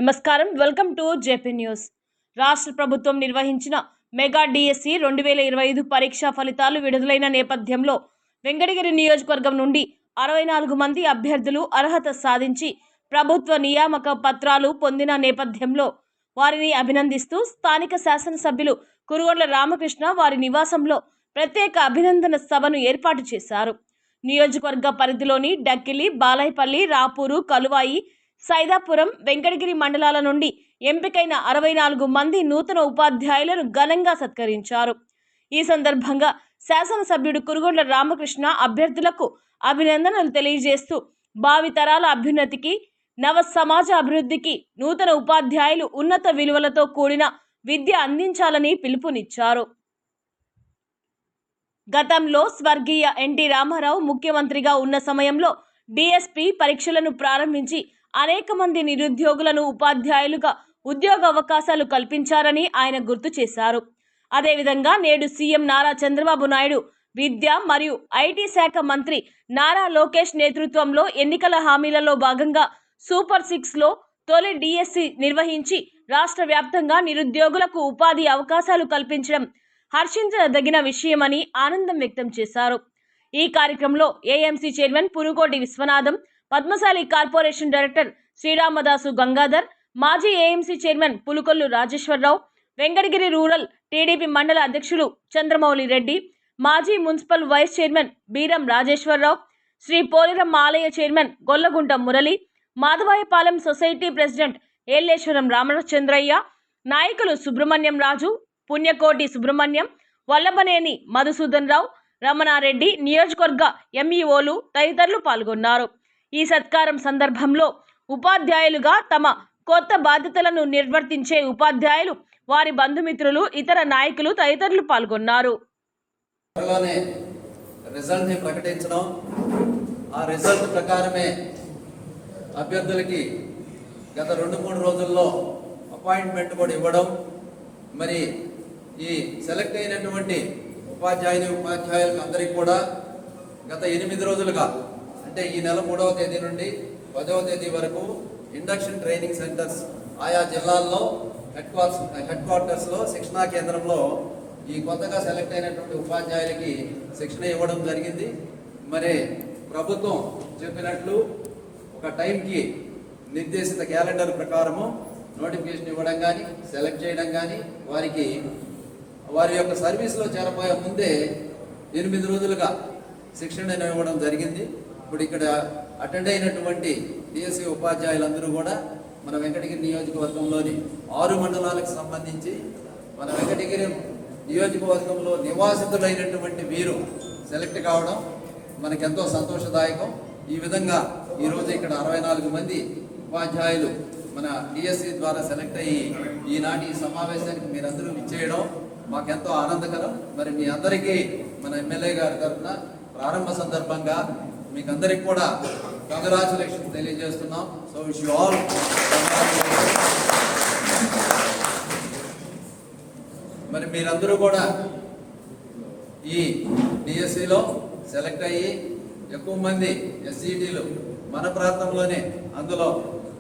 నమస్కారం, welcome to JP news. రాష్ట్ర ప్రభుత్వం నిర్వహించిన మెగా డిఎస్సి 2025 పరీక్షా ఫలితాలు విడుదలైన నేపథ్యంలో వెంకటగిరి నియోజకవర్గం నుండి 64 మంది అభ్యర్థులు అర్హత సాధించి ప్రభుత్వ నియామక పత్రాలు పొందిన నేపథ్యంలో వారిని అభినందిస్తూ స్థానిక శాసనసభ్యులు కురుగొండ్ల రామకృష్ణ వారి నివాసంలో ప్రత్యేక అభినందన సభను ఏర్పాటు చేశారు. నియోజకవర్గ పరిధిలోని డక్కిలి, బాలైపల్లి, రాపూరు, కలువాయి, సైదాపురం, వెంకటగిరి మండలాల నుండి ఎంపికైన 64 మంది నూతన ఉపాధ్యాయులను ఘనంగా సత్కరించారు. ఈ సందర్భంగా శాసనసభ్యుడు కురుగొండ్ల రామకృష్ణ అభ్యర్థులకు అభినందనలు తెలియజేస్తూ భావితరాల అభ్యున్నతికి, నవ సమాజ అభివృద్ధికి నూతన ఉపాధ్యాయులు ఉన్నత విలువలతో కూడిన విద్య అందించాలని పిలుపునిచ్చారు. గతంలో స్వర్గీయ ఎన్టీ రామారావు ముఖ్యమంత్రిగా ఉన్న సమయంలో డిఎస్పి పరీక్షలను ప్రారంభించి అనేక మంది నిరుద్యోగులను ఉపాధ్యాయులుగా ఉద్యోగ అవకాశాలు కల్పించారని ఆయన గుర్తు చేశారు. అదేవిధంగా నేడు సీఎం నారా చంద్రబాబు నాయుడు విద్య మరియు ఐటీ శాఖ మంత్రి నారా లోకేష్ నేతృత్వంలో ఎన్నికల హామీలలో భాగంగా సూపర్ 6లో తొలి డిఎస్సి నిర్వహించి రాష్ట్ర వ్యాప్తంగా నిరుద్యోగులకు ఉపాధి అవకాశాలు కల్పించడం హర్షించదగిన విషయమని ఆనందం వ్యక్తం చేశారు. ఈ కార్యక్రమంలో AMC chairman Purugoti Viswanatham, Padmasali corporation director Sriramadasu Gangadhar, మాజీ AMC chairman Pulukollu Rajeswararao, Venkatagiri rural TDP మండల అధ్యక్షులు చంద్రమౌళి రెడ్డి, మాజీ municipal vice chairman Beeram Rajeswararao, Shri Poliram ఆలయ chairman Gollagunta Murali, Madhavayapalem society president Eleswaram Ramachandraiah, నాయకులు సుబ్రహ్మణ్యం రాజు, పుణ్యకోటి సుబ్రహ్మణ్యం, వల్లభనేని మధుసూదన్ రావు, రమణారెడ్డి, నియోజకవర్గ ఎంఈఓలు తదితరులు పాల్గొన్నారు. ఈ సత్కారం సందర్భంలో ఉపాధ్యాయులుగా తమ కొత్త బాధ్యతలను నిర్వర్తించే ఉపాధ్యాయులు, వారి బంధుమిత్రులు, ఇతర నాయకులు తదితరులు పాల్గొన్నారు. రిజల్ట్ని ప్రకటించడం, ఆ రిజల్ట్ ప్రకారమే అభ్యర్థులకి గత 2-3 రోజుల్లో అపాయింట్మెంట్ కూడా ఇవ్వడం, మరి ఈ సెలెక్ట్ అయినటువంటి ఉపాధ్యాయులకు అందరికీ కూడా గత 8 రోజులుగా, అంటే ఈ నెల 3వ తేదీ నుండి 10వ తేదీ వరకు ఇండక్షన్ ట్రైనింగ్ సెంటర్స్ ఆయా జిల్లాల్లో హెడ్ క్వార్టర్స్లో శిక్షణా కేంద్రంలో ఈ కొత్తగా సెలెక్ట్ అయినటువంటి ఉపాధ్యాయులకి శిక్షణ ఇవ్వడం జరిగింది. మరి ప్రభుత్వం చెప్పినట్లు ఒక టైంకి నిర్దేశిత క్యాలెండర్ ప్రకారము నోటిఫికేషన్ ఇవ్వడం కానీ, సెలెక్ట్ చేయడం కానీ, వారి యొక్క సర్వీస్లో చేరబోయే ముందే 8 రోజులుగా శిక్షణ ఇవ్వడం జరిగింది. ఇప్పుడు ఇక్కడ అటెండ్ అయినటువంటి డిఎస్సి ఉపాధ్యాయులందరూ కూడా మన వెంకటగిరి నియోజకవర్గంలోని 6 మండలాలకు సంబంధించి మన వెంకటగిరి నియోజకవర్గంలో నివాసితులైనటువంటి వీరు సెలెక్ట్ కావడం మనకెంతో సంతోషదాయకం. ఈ విధంగా ఈరోజు ఇక్కడ 64 మంది ఉపాధ్యాయులు మన డిఎస్సి ద్వారా సెలెక్ట్ అయ్యి ఈనాటి సమావేశానికి మీరందరూ ఇచ్చేయడం మాకెంతో ఆనందకరం. మరి మీ అందరికీ మన ఎమ్మెల్యే గారి తరఫున ప్రారంభ సందర్భంగా మీకు అందరికి కూడా కంగ్రాచులేషన్ తెలియజేస్తున్నాం. So wish you all. మరి మీరందరూ కూడా ఈ డిఎస్సిలో సెలెక్ట్ అయ్యి ఎక్కువ మంది ఎస్జిటిలు మన ప్రాంతంలోనే, అందులో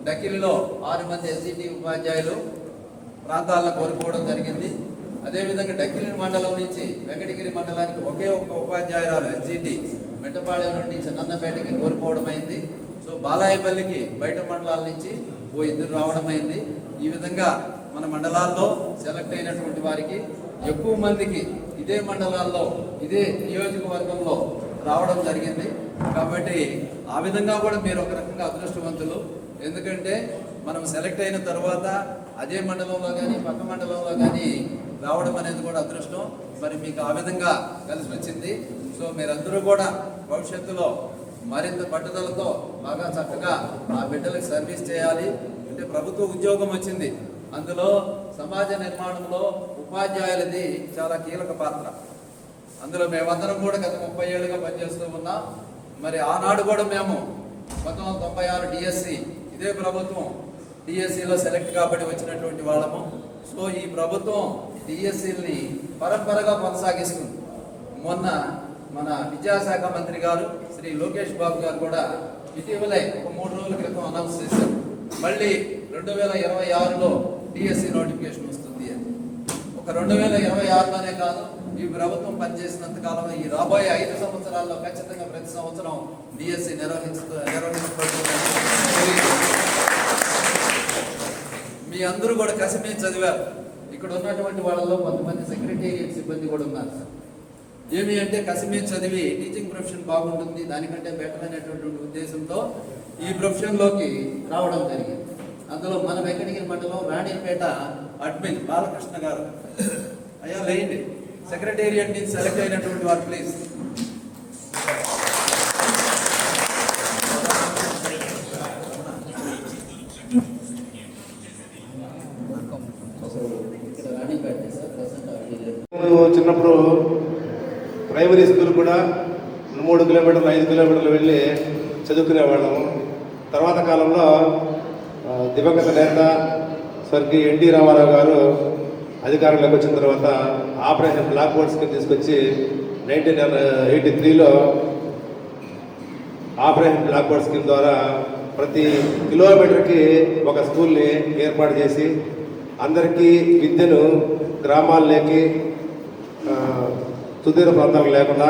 డకిలిలో 6 మంది ఎస్జిటి ఉపాధ్యాయులు ప్రాంతాలను కోరుకోవడం జరిగింది. అదేవిధంగా డక్కిలి మండలం నుంచి వెంకటగిరి మండలానికి ఒకే ఒక్క ఉపాధ్యాయురాలు ఎస్జిటి మెట్టపాళెం నుండి చిన్నపేటకి కోరుకోవడం అయింది. సో బాలాయపల్లికి బయట మండలాల నుంచి 2 రావడం అయింది. ఈ విధంగా మన మండలాల్లో సెలెక్ట్ అయినటువంటి వారికి ఎక్కువ మందికి ఇదే మండలాల్లో, ఇదే నియోజకవర్గంలో రావడం జరిగింది. కాబట్టి ఆ విధంగా కూడా మీరు ఒక రకంగా అదృష్టవంతులు. ఎందుకంటే మనం సెలెక్ట్ అయిన తర్వాత అదే మండలంలో కానీ, పక్క మండలంలో కానీ రావడం అనేది కూడా అదృష్టం. మరి మీకు ఆ విధంగా కలిసి వచ్చింది. సో మీరందరూ కూడా భవిష్యత్తులో మరింత పట్టుదలతో బాగా చక్కగా ఆ బిడ్డలకు సర్వీస్ చేయాలి. అంటే ప్రభుత్వ ఉద్యోగం వచ్చింది, అందులో సమాజ నిర్మాణంలో ఉపాధ్యాయులది చాలా కీలక పాత్ర. అందులో మేమందరం కూడా గత 30 ఏళ్ళుగా పనిచేస్తూ ఉన్నాం. మరి ఆనాడు కూడా మేము 1996 డిఎస్సి ఇదే ప్రభుత్వం డిఎస్సిలో సెలెక్ట్ కాబట్టి వచ్చినటువంటి వాళ్ళము. సో ఈ ప్రభుత్వం డిఎస్సిని పరంపరగా కొనసాగిస్తుంది. మొన్న మన విద్యాశాఖ మంత్రి గారు శ్రీ లోకేష్ బాబు గారు కూడా ఇటీవలే ఒక 3 రోజుల క్రితం అనౌన్స్ చేశారు. మళ్ళీ 2026లో డిఎస్సి నోటిఫికేషన్ వస్తుంది అని. ఒక 2026లోనే కాదు, ఈ ప్రభుత్వం పనిచేసినంత కాలం ఈ రాబోయే 5 సంవత్సరాల్లో ఖచ్చితంగా ప్రతి సంవత్సరం డిఎస్సి నిర్వహించబడుతుందని మీ అందరూ కూడా కసిమీద చదివారు. ఇక్కడ ఉన్నటువంటి వాళ్ళలో కొంతమంది సెక్రటేరియట్ సిబ్బంది కూడా ఉన్నారు సార్. ఏమి అంటే కసిమీద చదివి టీచింగ్ ప్రొఫెషన్ బాగుంటుంది, దానికంటే బెటర్ అనేటువంటి ఉద్దేశంతో ఈ ప్రొఫెషన్లోకి రావడం జరిగింది. అందులో మన వెంకటగిరి మండలం రాణిపేట అడ్మిన్ బాలకృష్ణ గారు. అయ్యా లేండి, సెక్రటేరియట్ నుంచి సెలెక్ట్ అయినటువంటి వారు ప్లీజ్. చిన్నప్పుడు ప్రైమరీ స్కూల్ కూడా 3 కిలోమీటర్లు 5 కిలోమీటర్లు వెళ్ళి చదువుకునేవాళ్ళము. తర్వాత కాలంలో దివంగత నేత స్వర్గీయ ఎన్టీ రామారావు గారు అధికారంలోకి వచ్చిన తర్వాత ఆపరేషన్ బ్లాక్ బోర్డ్ స్కీమ్ తీసుకొచ్చి 1983లో ఆపరేషన్ బ్లాక్ బోర్డ్ స్కీమ్ ద్వారా ప్రతి కిలోమీటర్కి ఒక స్కూల్ని ఏర్పాటు చేసి అందరికీ విద్యను గ్రామాల్లోకి సుదూర ప్రాంతాలకు లేకుండా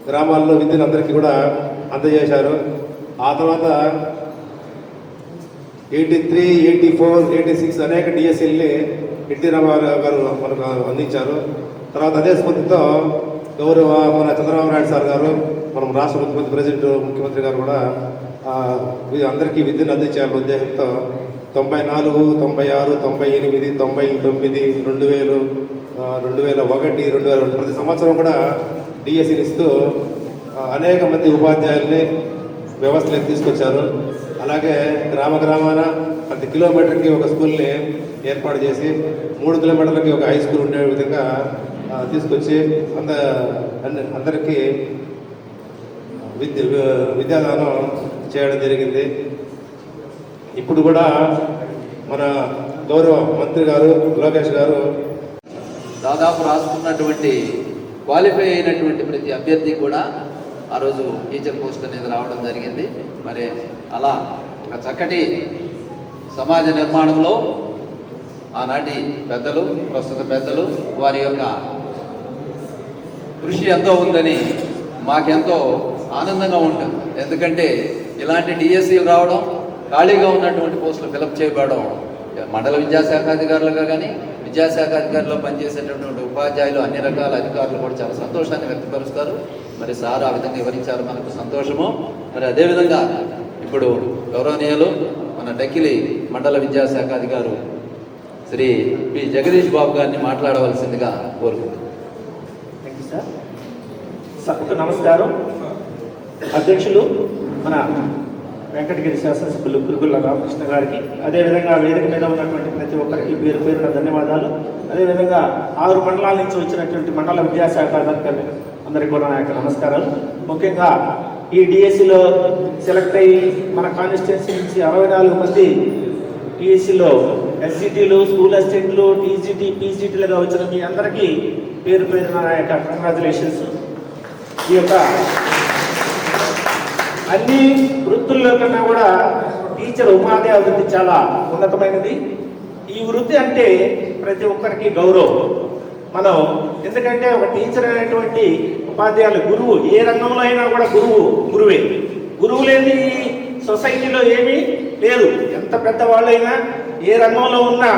గ్రామాల్లో విద్యను అందరికీ కూడా అందజేశారు. ఆ తర్వాత 83, 84, 86 అనేక డిఎస్సీల్ని ఎన్టీ రామారావు గారు మనకు అందించారు. తర్వాత అదే స్ఫూర్తితో గౌరవ మన చంద్రబాబు నాయుడు సార్ గారు, మనం రాష్ట్ర ముఖ్యమంత్రి ముఖ్యమంత్రి గారు కూడా అందరికీ విద్యను అందించాలనే ఉద్దేశంతో 94, 96, 98, 99, 2000, 2001, 2002 ప్రతి సంవత్సరం కూడా డిఎస్సీని ఇస్తూ అనేక మంది ఉపాధ్యాయుల్ని వ్యవస్థలోకి తీసుకొచ్చారు. అలాగే గ్రామాన ప్రతి కిలోమీటర్కి ఒక స్కూల్ని ఏర్పాటు చేసి 3 కిలోమీటర్లకి ఒక హై స్కూల్ ఉండే విధంగా తీసుకొచ్చి అందరికీ విద్యాదానం చేయడం జరిగింది. ఇప్పుడు కూడా మన గౌరవ మంత్రి గారు లోకేష్ గారు దాదాపు రాసుకున్నటువంటి క్వాలిఫై అయినటువంటి ప్రతి అభ్యర్థి కూడా ఆ రోజు టీచర్ పోస్ట్ అనేది రావడం జరిగింది. మరి అలా ఒక చక్కటి సమాజ నిర్మాణంలో ఆనాటి పెద్దలు, ప్రస్తుత పెద్దలు వారి యొక్క కృషి ఎంతో ఉందని మాకెంతో ఆనందంగా ఉంటుంది. ఎందుకంటే ఇలాంటి డిఎస్సీలు రావడం, ఖాళీగా ఉన్నటువంటి పోస్టులు ఫిలప్ చేయబడడం మండల విద్యాశాఖ అధికారులుగా కానీ విద్యాశాఖ అధికారులు పనిచేసేటటువంటి ఉపాధ్యాయులు, అన్ని రకాల అధికారులు కూడా చాలా సంతోషాన్ని వ్యక్తపరుస్తారు. మరి సార్ ఆ విధంగా వివరించారు, మనకు సంతోషము. మరి అదేవిధంగా ఇప్పుడు గౌరవనీయులు మన డక్కిలి మండల విద్యాశాఖ అధికారు శ్రీ పి జగదీష్ బాబు గారిని మాట్లాడవలసిందిగా కోరుకుంటున్నాను. Thank you sir. సభకు నమస్కారం. అధ్యక్షులు మన వెంకటగిరి శాసనసభ్యులు కురుగుల రామకృష్ణ గారికి, అదేవిధంగా వేదిక మీద ఉన్నటువంటి ప్రతి ఒక్కరికి పేరు పేరున ధన్యవాదాలు. అదేవిధంగా 6 మండలాల నుంచి వచ్చినటువంటి మండల విద్యాశాఖ అధికారులు అందరికీ కూడా నా యొక్క నమస్కారాలు. ముఖ్యంగా ఈ డిఎస్సిలో సెలెక్ట్ అయ్యి మన కాన్స్టిట్యున్సీ నుంచి 64 మంది డిఎస్సిలో ఎస్జిటీలు, స్కూల్ అసిస్టెంట్లు, టీజీటీ, పీజీటీలుగా వచ్చిన మీ అందరికీ పేరు పేరున నా యొక్క కంగ్రాచులేషన్స్. ఈ యొక్క అన్ని వృత్తుల్లో కన్నా కూడా టీచర్ ఉపాధ్యాయ వృత్తి చాలా ఉన్నతమైనది. ఈ వృత్తి అంటే ప్రతి ఒక్కరికి గౌరవం. మనం ఎందుకంటే ఒక టీచర్ అనేటువంటి ఉపాధ్యాయులు గురువు, ఏ రంగంలో అయినా కూడా గురువే. గురువు లేని సొసైటీలో ఏమీ లేదు. ఎంత పెద్దవాళ్ళైనా ఏ రంగంలో ఉన్నా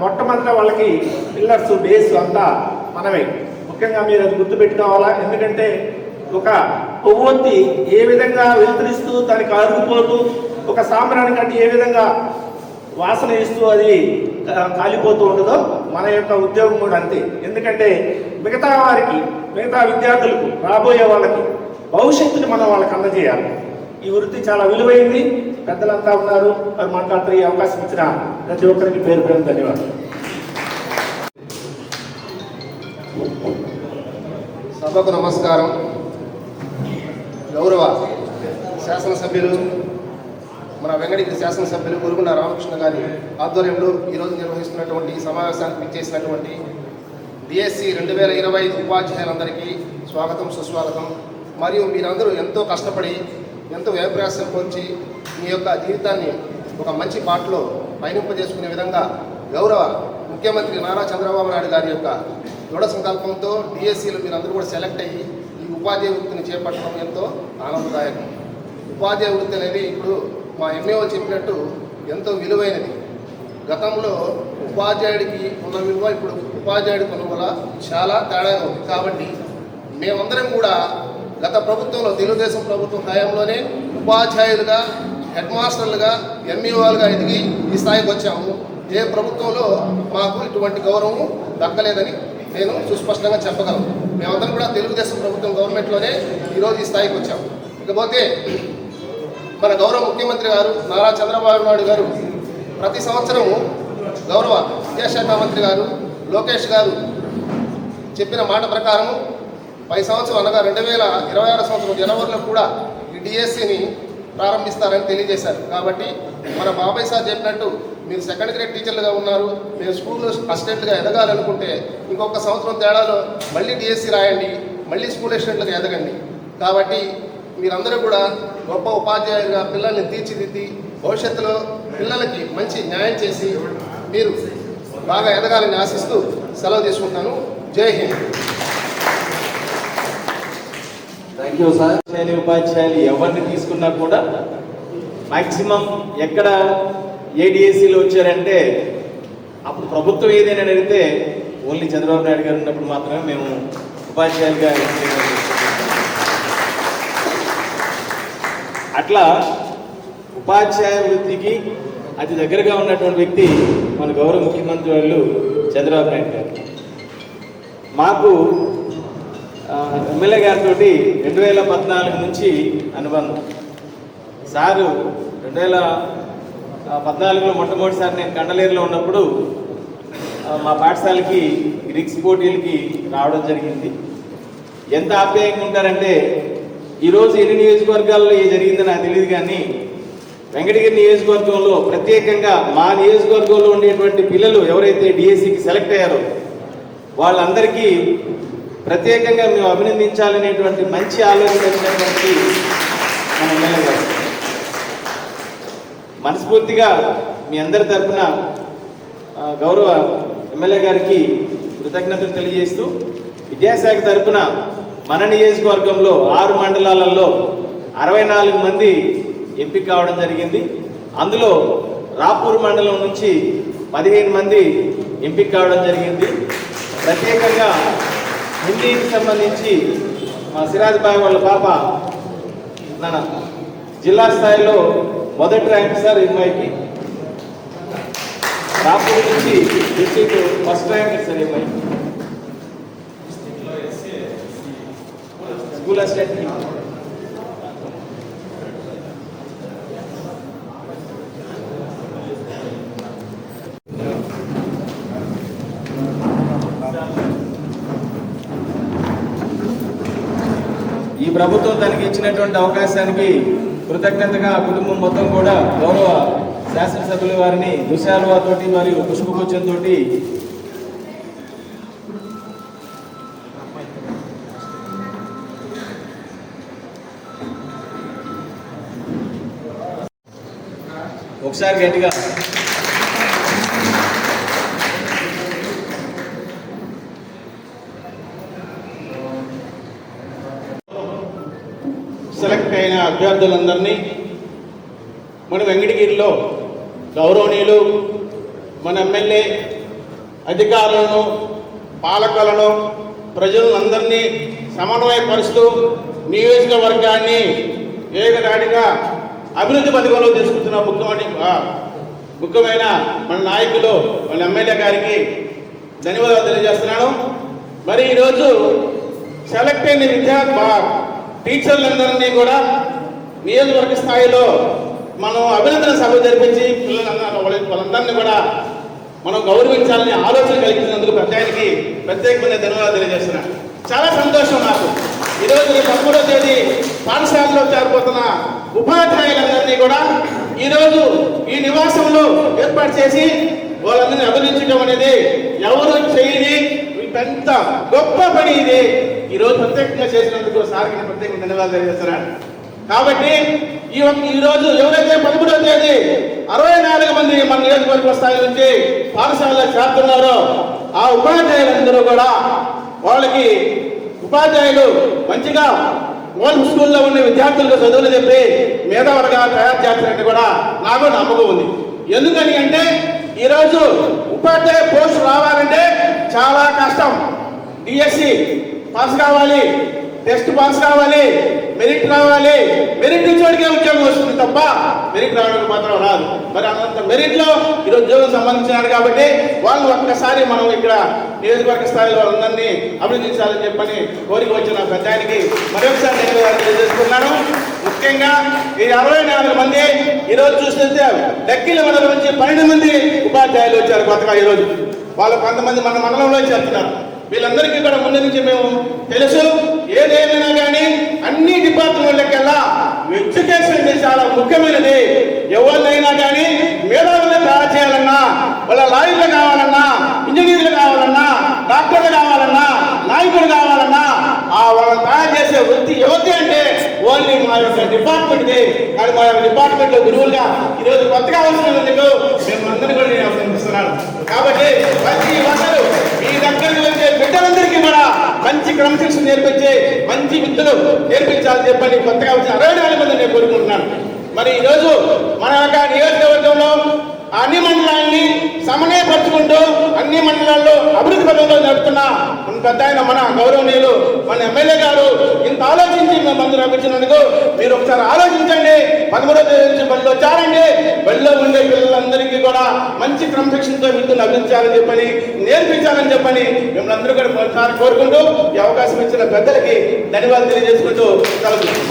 మొట్టమొదట వాళ్ళకి పిల్లర్స్, బేస్ అంతా మనమే. ముఖ్యంగా మీరు అది గుర్తుపెట్టుకోవాలా. ఎందుకంటే ఒక కొవ్వొత్తి ఏ విధంగా వెలుతురిస్తూ దానికి అరుగుపోతూ ఒక సాంబ్రాణి కంటే ఏ విధంగా వాసన ఇస్తూ అది కాలిపోతూ ఉండదో మన యొక్క ఉద్యోగం కూడా అంతే. ఎందుకంటే మిగతా వారికి, మిగతా విద్యార్థులకు, రాబోయే వాళ్ళకి భవిష్యత్తుని మనం వాళ్ళకి అందజేయాలి. ఈ వృత్తి చాలా విలువైంది. పెద్దలంతా ఉన్నారు, వారు మాట్లాడుతూ ఈ అవకాశం ఇచ్చిన ప్రతి ఒక్కరికి పేరు పేరు ధన్యవాదాలు. సభకు నమస్కారం. గౌరవ శాసనసభ్యులు, మన వెంకటగిరి శాసనసభ్యులు కురుగుల రామకృష్ణ గారి ఆధ్వర్యంలో ఈరోజు నిర్వహిస్తున్నటువంటి ఈ సమావేశానికి విచ్చేసినటువంటి డిఎస్సి 2025 ఉపాధ్యాయులందరికీ స్వాగతం, సుస్వాగతం. మరియు మీరందరూ ఎంతో కష్టపడి, ఎంతో వ్యయప్రయాసం పొంచి మీ యొక్క జీవితాన్ని ఒక మంచి బాటలో పయనింపజేసుకునే విధంగా గౌరవ ముఖ్యమంత్రి నారా చంద్రబాబు నాయుడు గారి యొక్క దృఢ సంకల్పంతో డిఎస్సీలు మీరందరూ కూడా సెలెక్ట్ అయ్యి ఈ ఉపాధ్యాయ వృత్తిని చేపట్టడం ఎంతో ఆనందదాయకం. ఉపాధ్యాయ వృత్తి అనేది ఇప్పుడు మా ఎంఏఓ చెప్పినట్టు ఎంతో విలువైనది. గతంలో ఉపాధ్యాయుడికి ఉన్న విలువ ఇప్పుడు ఉపాధ్యాయుడికి ఉన్న విలువ చాలా తేడాగా ఉంది. కాబట్టి మేమందరం కూడా గత ప్రభుత్వంలో తెలుగుదేశం ప్రభుత్వం హయాంలోనే ఉపాధ్యాయులుగా, హెడ్ మాస్టర్లుగా, ఎంఈఓలుగా ఎదిగి ఈ స్థాయికి వచ్చాము. ఏ ప్రభుత్వంలో మాకు ఇటువంటి గౌరవం దక్కలేదని నేను సుస్పష్టంగా చెప్పగలను. మేమందరం కూడా తెలుగుదేశం ప్రభుత్వం గవర్నమెంట్లోనే ఈరోజు ఈ స్థాయికి వచ్చాము. ఇకపోతే మన గౌరవ ముఖ్యమంత్రి గారు నారా చంద్రబాబు నాయుడు గారు ప్రతి సంవత్సరం గౌరవ విద్యాశాఖ మంత్రి గారు లోకేష్ గారు చెప్పిన మాట ప్రకారం పై సంవత్సరం అనగా 2026 సంవత్సరం జనవరిలో కూడా ఈ డిఎస్సిని ప్రారంభిస్తారని తెలియజేశారు. కాబట్టి మన బాబాయ్ సార్ చెప్పినట్టు మీరు సెకండ్ గ్రేడ్ టీచర్లుగా ఉన్నారు, మీరు స్కూల్లో అసిస్టెంట్గా ఎదగాలనుకుంటే ఇంకొక సంవత్సరం తేడాలో మళ్ళీ డిఎస్సి రాయండి, మళ్ళీ స్కూల్ అసిస్టెంట్లుగా ఎదగండి. కాబట్టి మీరందరూ కూడా గొప్ప ఉపాధ్యాయులుగా పిల్లల్ని తీర్చిదిద్ది భవిష్యత్తులో పిల్లలకి మంచి న్యాయం చేసి మీరు బాగా ఎదగాలని ఆశిస్తూ సెలవు తీసుకుంటాను. జై హింద్. Thank you sir. ఉపాధ్యాయులు ఎవరిని తీసుకున్నా కూడా మ్యాక్సిమం ఎక్కడ ఏడిఎస్సీలో వచ్చారంటే అప్పుడు ప్రభుత్వం ఏదైనా అడిగితే ఓన్లీ చంద్రబాబు నాయుడు గారు ఉన్నప్పుడు మాత్రమే మేము ఉపాధ్యాయులుగా అట్లా ఉపాధ్యాయ వృత్తికి అతి దగ్గరగా ఉన్నటువంటి వ్యక్తి మన గౌరవ ముఖ్యమంత్రి వాళ్ళు చంద్రబాబు నాయుడు గారు. మాకు ఎమ్మెల్యే గారితో 2014 నుంచి అనుబంధం. సారు 2014లో మొట్టమొదటిసారి నేను కండలేరులో ఉన్నప్పుడు మా పాఠశాలకి గ్రిక్స్ పోటీలకి రావడం జరిగింది. ఎంత ఆప్యాయంగా ఉంటారంటే ఈరోజు ఎన్ని నియోజకవర్గాల్లో ఏ జరిగిందో నాకు తెలియదు, కానీ వెంకటగిరి నియోజకవర్గంలో ప్రత్యేకంగా మా నియోజకవర్గంలో ఉండేటువంటి పిల్లలు ఎవరైతే డిఎస్సికి సెలెక్ట్ అయ్యారో వాళ్ళందరికీ ప్రత్యేకంగా మేము అభినందించాలనేటువంటి మంచి ఆలోచన వచ్చినటువంటి మన ఎమ్మెల్యే గారు. మనస్ఫూర్తిగా మీ అందరి తరఫున గౌరవ ఎమ్మెల్యే గారికి కృతజ్ఞతలు తెలియజేస్తూ విద్యాశాఖ తరఫున మన నియోజకవర్గంలో 6 మండలాలలో 64 మంది ఎంపిక కావడం జరిగింది. అందులో రాపూర్ మండలం నుంచి 15 మంది ఎంపిక కావడం జరిగింది. ప్రత్యేకంగా హిందీకి సంబంధించి మా సిరాజ్ బాయ్ వాళ్ళ పాప మన జిల్లా స్థాయిలో మొదటి ర్యాంక్ సార్ అమ్మాయికి. రాపూర్ నుంచి డిస్ట్రిక్ట్ ఫస్ట్ ర్యాంక్ సార్ అమ్మాయి స్కూల్ అసిస్టెంట్. ఈ ప్రభుత్వం తనకి ఇచ్చినటువంటి అవకాశానికి కృతజ్ఞతగా కుటుంబం మొత్తం కూడా గౌరవ శాసనసభ్యుల వారిని దుశాలువాతోటి మరియు పుష్పగుచ్చంతో ఒకసారి గట్టిగా సెలెక్ట్ అయిన అభ్యర్థులందరినీ మన వెంకటగిరిలో గౌరవనీయులు మన ఎమ్మెల్యే అధికారులను, పాలకులను, ప్రజలందరినీ సమన్వయపరుస్తూ నియోజకవర్గాన్ని ఏకదాటిగా అభివృద్ధి పథకంలో తీసుకుంటున్న ముఖ్యమైన మన నాయకులు మన ఎమ్మెల్యే గారికి ధన్యవాదాలు తెలియజేస్తున్నాను. మరి ఈరోజు సెలెక్ట్ అయిన టీచర్లందరినీ కూడా నియోజకవర్గ స్థాయిలో మనం అభినందన సభ జరిపించి వాళ్ళందరినీ కూడా మనం గౌరవించాలని ఆలోచన కలిగించినందుకు ప్రత్యేకమైన ధన్యవాదాలు తెలియజేస్తున్నాను. చాలా సంతోషం నాకు. ఈరోజు 13వ తేదీ పాఠశాలలో చేరిపోతున్న ఉపాధ్యాయులందరినీ కూడా ఈరోజు ఈ నివాసంలో ఏర్పాటు చేసి వాళ్ళందరినీ అభినందించడం అనేది ఎవరు చేయని పెద్ద గొప్ప పని. ఇది ఈరోజు ప్రత్యేకంగా చేసినందుకు సార్కి ప్రత్యేకంగా ధన్యవాదాలు తెలియజేస్తున్నాను. కాబట్టి ఈరోజు ఎవరైతే 13వ తేదీ 60 నియోజకవర్గ స్థాయి నుంచి పాఠశాలలో చేరుతున్నారో ఆ ఉపాధ్యాయులందరూ కూడా వాళ్ళకి ఉపాధ్యాయులు మంచిగా వాళ్ళ స్కూల్లో ఉన్న విద్యార్థులకు చదువులు చెప్పి మేధావులుగా తయారు చేస్తారంటే కూడా నాకు నమ్మకం ఉంది. ఎందుకని అంటే ఈరోజు ఉపాధ్యాయ పోస్టు రావాలంటే చాలా కష్టం. డిఎస్సి పాస్ కావాలి, టెస్ట్ పాస్ కావాలి, మెరిట్ రావాలి. మెరిట్ చోటికే ఉద్యోగం వస్తుంది తప్ప మెరిట్ రావడానికి మాత్రం రాదు. మరి అంత మెరిట్లో ఈరోజు ఉద్యోగం సంబంధించినారు కాబట్టి వాళ్ళు ఒక్కసారి మనం ఇక్కడ నియోజకవర్గ స్థాయిలో అందరినీ అభివృద్ధించాలని చెప్పని కోరిక వచ్చిన పెద్దానికి మరొకసారి నేను తెలియజేసుకున్నాను. ముఖ్యంగా ఈ 64 మంది ఈరోజు చూస్తే డక్కిల మండలం నుంచి 12 మంది ఉపాధ్యాయులు వచ్చారు కొత్తగా. ఈరోజు వాళ్ళు కొంతమంది మన మండలంలో చేస్తున్నారు. వీళ్ళందరికీ కూడా ముందు నుంచి మేము తెలుసు, ఏదేమైనా కానీ అన్ని డిపార్ట్మెంట్లకెల్లా ఎడ్యుకేషన్ అనేది చాలా ముఖ్యమైనది. ఎవరినైనా కానీ మేధావులను తయారు చేయాలన్నా, వాళ్ళ లాయర్లు కావాలన్నా, ఇంజనీర్లు కావాలన్నా, డాక్టర్లు కావాలన్నా, నాయకులు కావాలన్నా వాళ్ళని తయారు చేసే వృత్తి ఎవరిది అంటే ఓన్లీ మా యొక్క డిపార్ట్మెంట్ది. కానీ మా యొక్క డిపార్ట్మెంట్లో గురువులుగా ఈరోజు కొత్తగా అవసరమైనందుకు మేము అందరినీ కూడా నేను అభినందిస్తున్నాను. కాబట్టి ప్రతి ఒక్కరు మీ దగ్గరికి వచ్చే బిడ్డలందరికీ కూడా మంచి క్రమశిక్షణ నేర్పించి మంచి విద్యలు నేర్పించాలని చెప్పని కొత్తగా వచ్చిన 64 మంది నేను కోరుకుంటున్నాను. మరి ఈరోజు మన యొక్క నియోజకవర్గంలో అన్ని మండలాన్ని సమన్వయపరుచుకుంటూ అన్ని మండలాల్లో అభివృద్ధి పథంలో నడుపుతున్న పెద్ద ఆయన మన గౌరవనీయులు మన ఎమ్మెల్యే గారు ఇంత ఆలోచించి మేము మందులు రప్పించినందుకు మీరు ఒకసారి ఆలోచించండి. 13వ తేదీ నుంచి బడిలో వచ్చారండి. బడిలో ఉండే పిల్లలందరికీ కూడా మంచి క్రమశిక్షణతో విద్యను అభివృద్ధించాలని చెప్పని నేర్పించాలని చెప్పని మిమ్మల్ని అందరూ కూడా ఒకసారి కోరుకుంటూ ఈ అవకాశం ఇచ్చిన పెద్దలకి ధన్యవాదాలు తెలియజేసుకుంటూ కలుగుతుంది.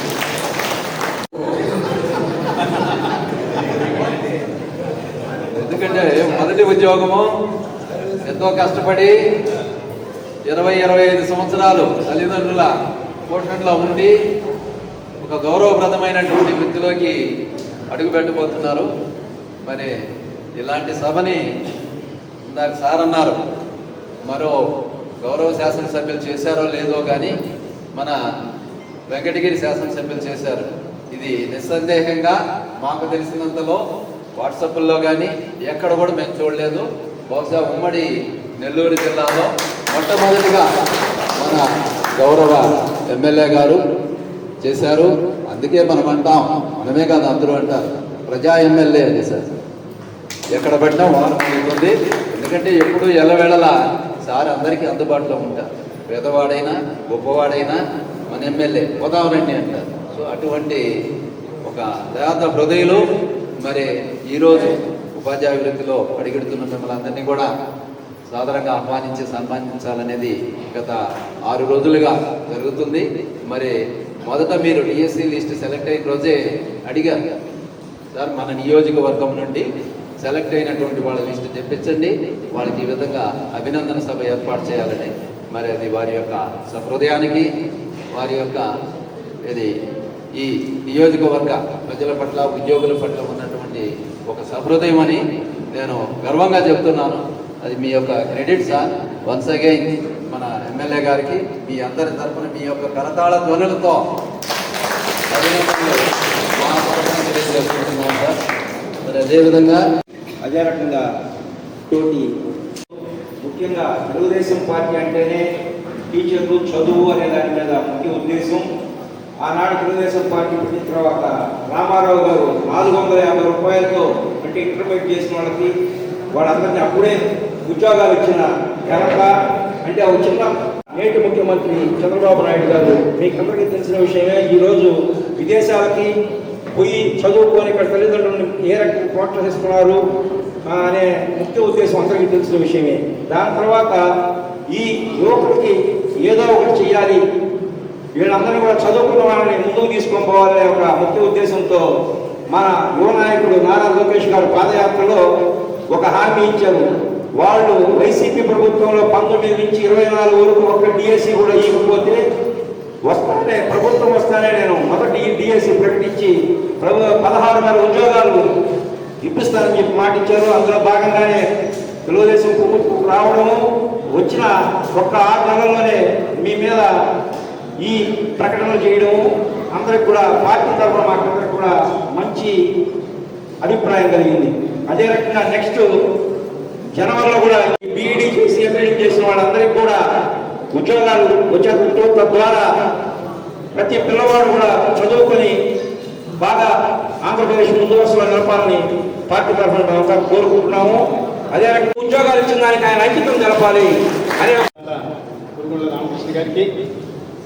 ఎందుకంటే మొదటి ఉద్యోగము ఎంతో కష్టపడి 20-25 సంవత్సరాలు తల్లిదండ్రుల పోషణలో ఉండి ఒక గౌరవప్రదమైనటువంటి వృత్తిలోకి అడుగుపెట్టబోతున్నారు. మరి ఇలాంటి సభని ఇందాక సార్ అన్నారు, మరో గౌరవ శాసనసభ్యులు చేశారో లేదో కానీ మన వెంకటగిరి శాసనసభ్యులు చేశారు. ఇది నిస్సందేహంగా మాకు తెలిసినంతలో వాట్సాప్లో కానీ ఎక్కడ కూడా మేము చూడలేదు. బహుశా ఉమ్మడి నెల్లూరు జిల్లాలో మొట్టమొదటిగా మన గౌరవ ఎమ్మెల్యే గారు చేశారు. అందుకే మనం అంటాం, మనమే కాదు అందరూ అంటారు, ప్రజా ఎమ్మెల్యే అని సార్. ఎక్కడ పడినా వారం ఉంటుంది. ఎందుకంటే ఎప్పుడు ఎల్లవేళలా సార్ అందరికీ అందుబాటులో ఉంటారు. పేదవాడైనా గొప్పవాడైనా మన ఎమ్మెల్యే పోదామనండి అంటారు. సో అటువంటి ఒక దయాత హృదయులు మరి ఈరోజు ఉపాధ్యాయ వృత్తిలో అడిగెడుతున్న మిమ్మల్ని అందరినీ కూడా సాధారణంగా ఆహ్వానించి సన్మానించాలనేది గత 6 రోజులుగా జరుగుతుంది. మరి మొదట మీరు డిఎస్సి లిస్ట్ సెలెక్ట్ అయిన రోజే అడిగారు, సార్ మన నియోజకవర్గం నుండి సెలెక్ట్ అయినటువంటి వాళ్ళ లిస్టు తెప్పించండి, వాళ్ళకి ఈ విధంగా అభినందన సభ ఏర్పాటు చేయాలని. మరి అది వారి యొక్క సహృదయానికి, వారి యొక్క ఇది ఈ నియోజకవర్గ ప్రజల పట్ల ఉద్యోగుల పట్ల ఉన్నటువంటి ఒక సహృదయం అని నేను గర్వంగా చెప్తున్నాను. అది మీ యొక్క క్రెడిట్ సార్. వన్స్ అగైన్ మన ఎమ్మెల్యే గారికి మీ అందరి తరఫున మీ యొక్క కరతాళ ధ్వనులతో అభినందనలు మా తరఫున తెలియజేసుకుంటున్నాం సార్. మరి అదేవిధంగా అదే రకంగా తోటి ముఖ్యంగా తెలుగుదేశం పార్టీ అంటేనే టీచర్లు, చదువు అనే దాని మీద ముఖ్య ఉద్దేశం. ఆనాడు తెలుగుదేశం పార్టీ పెట్టిన తర్వాత రామారావు గారు 450 రూపాయలతో అంటే ఇంటర్మీడియట్ చేసిన వాళ్ళందరినీ అప్పుడే ఉద్యోగాలు ఇచ్చిన ఘనత. అంటే ఒక చిన్న నేటి ముఖ్యమంత్రి చంద్రబాబు నాయుడు గారు మీకందరికీ తెలిసిన విషయమే. ఈరోజు విదేశాలకి పోయి చదువుకొని ఇక్కడ తల్లిదండ్రులను ఏ రకంగా ప్రోత్సహిస్తున్నారు అనే ముఖ్య ఉద్దేశం అందరికీ తెలిసిన విషయమే. దాని తర్వాత ఈ యువకుడికి ఏదో ఒకటి చెయ్యాలి, వీళ్ళందరినీ కూడా చదువుకున్న వాళ్ళని ముందుకు తీసుకొని పోవాలనే ఒక ముఖ్య ఉద్దేశంతో మన యువ నాయకుడు నారా లోకేష్ గారు పాదయాత్రలో ఒక హామీ ఇచ్చారు. వాళ్ళు వైసీపీ ప్రభుత్వంలో 19 నుంచి 24 వరకు ఒక్క డిఎస్సి కూడా ఇవ్వకపోతే వస్తానే ప్రభుత్వం వస్తానే నేను మొదటి డిఎస్సి ప్రకటించి 16,000 ఉద్యోగాలు ఇప్పిస్తానని చెప్పి మాట ఇచ్చారు. అందులో భాగంగానే తెలుగుదేశం ప్రభుత్వం రావడము, వచ్చిన ఒక్క 6 నెలల్లోనే మీ మీద ఈ ప్రకటనలు చేయడము అందరికి కూడా పార్టీ తరఫున మాకందరికి కూడా మంచి అభిప్రాయం కలిగింది. అదే రకంగా నెక్స్ట్ జనవరిలో కూడా బీఈడీ చేసి ఎంఎడీ చేసిన వాళ్ళందరికీ కూడా ఉద్యోగాలు వచ్చేటట్టు, తద్వారా ప్రతి పిల్లవాడు కూడా చదువుకొని బాగా ఆంధ్రప్రదేశ్ ముందు వరుసలో నిలపాలని పార్టీ తరఫున మేమంతా కోరుకుంటున్నాము. అదే రకంగా ఉద్యోగాలు ఇచ్చిన దానికి ఆయన అంకితం తెలపాలి అనే కురుగుళ్ళ రామకృష్ణ గారికి,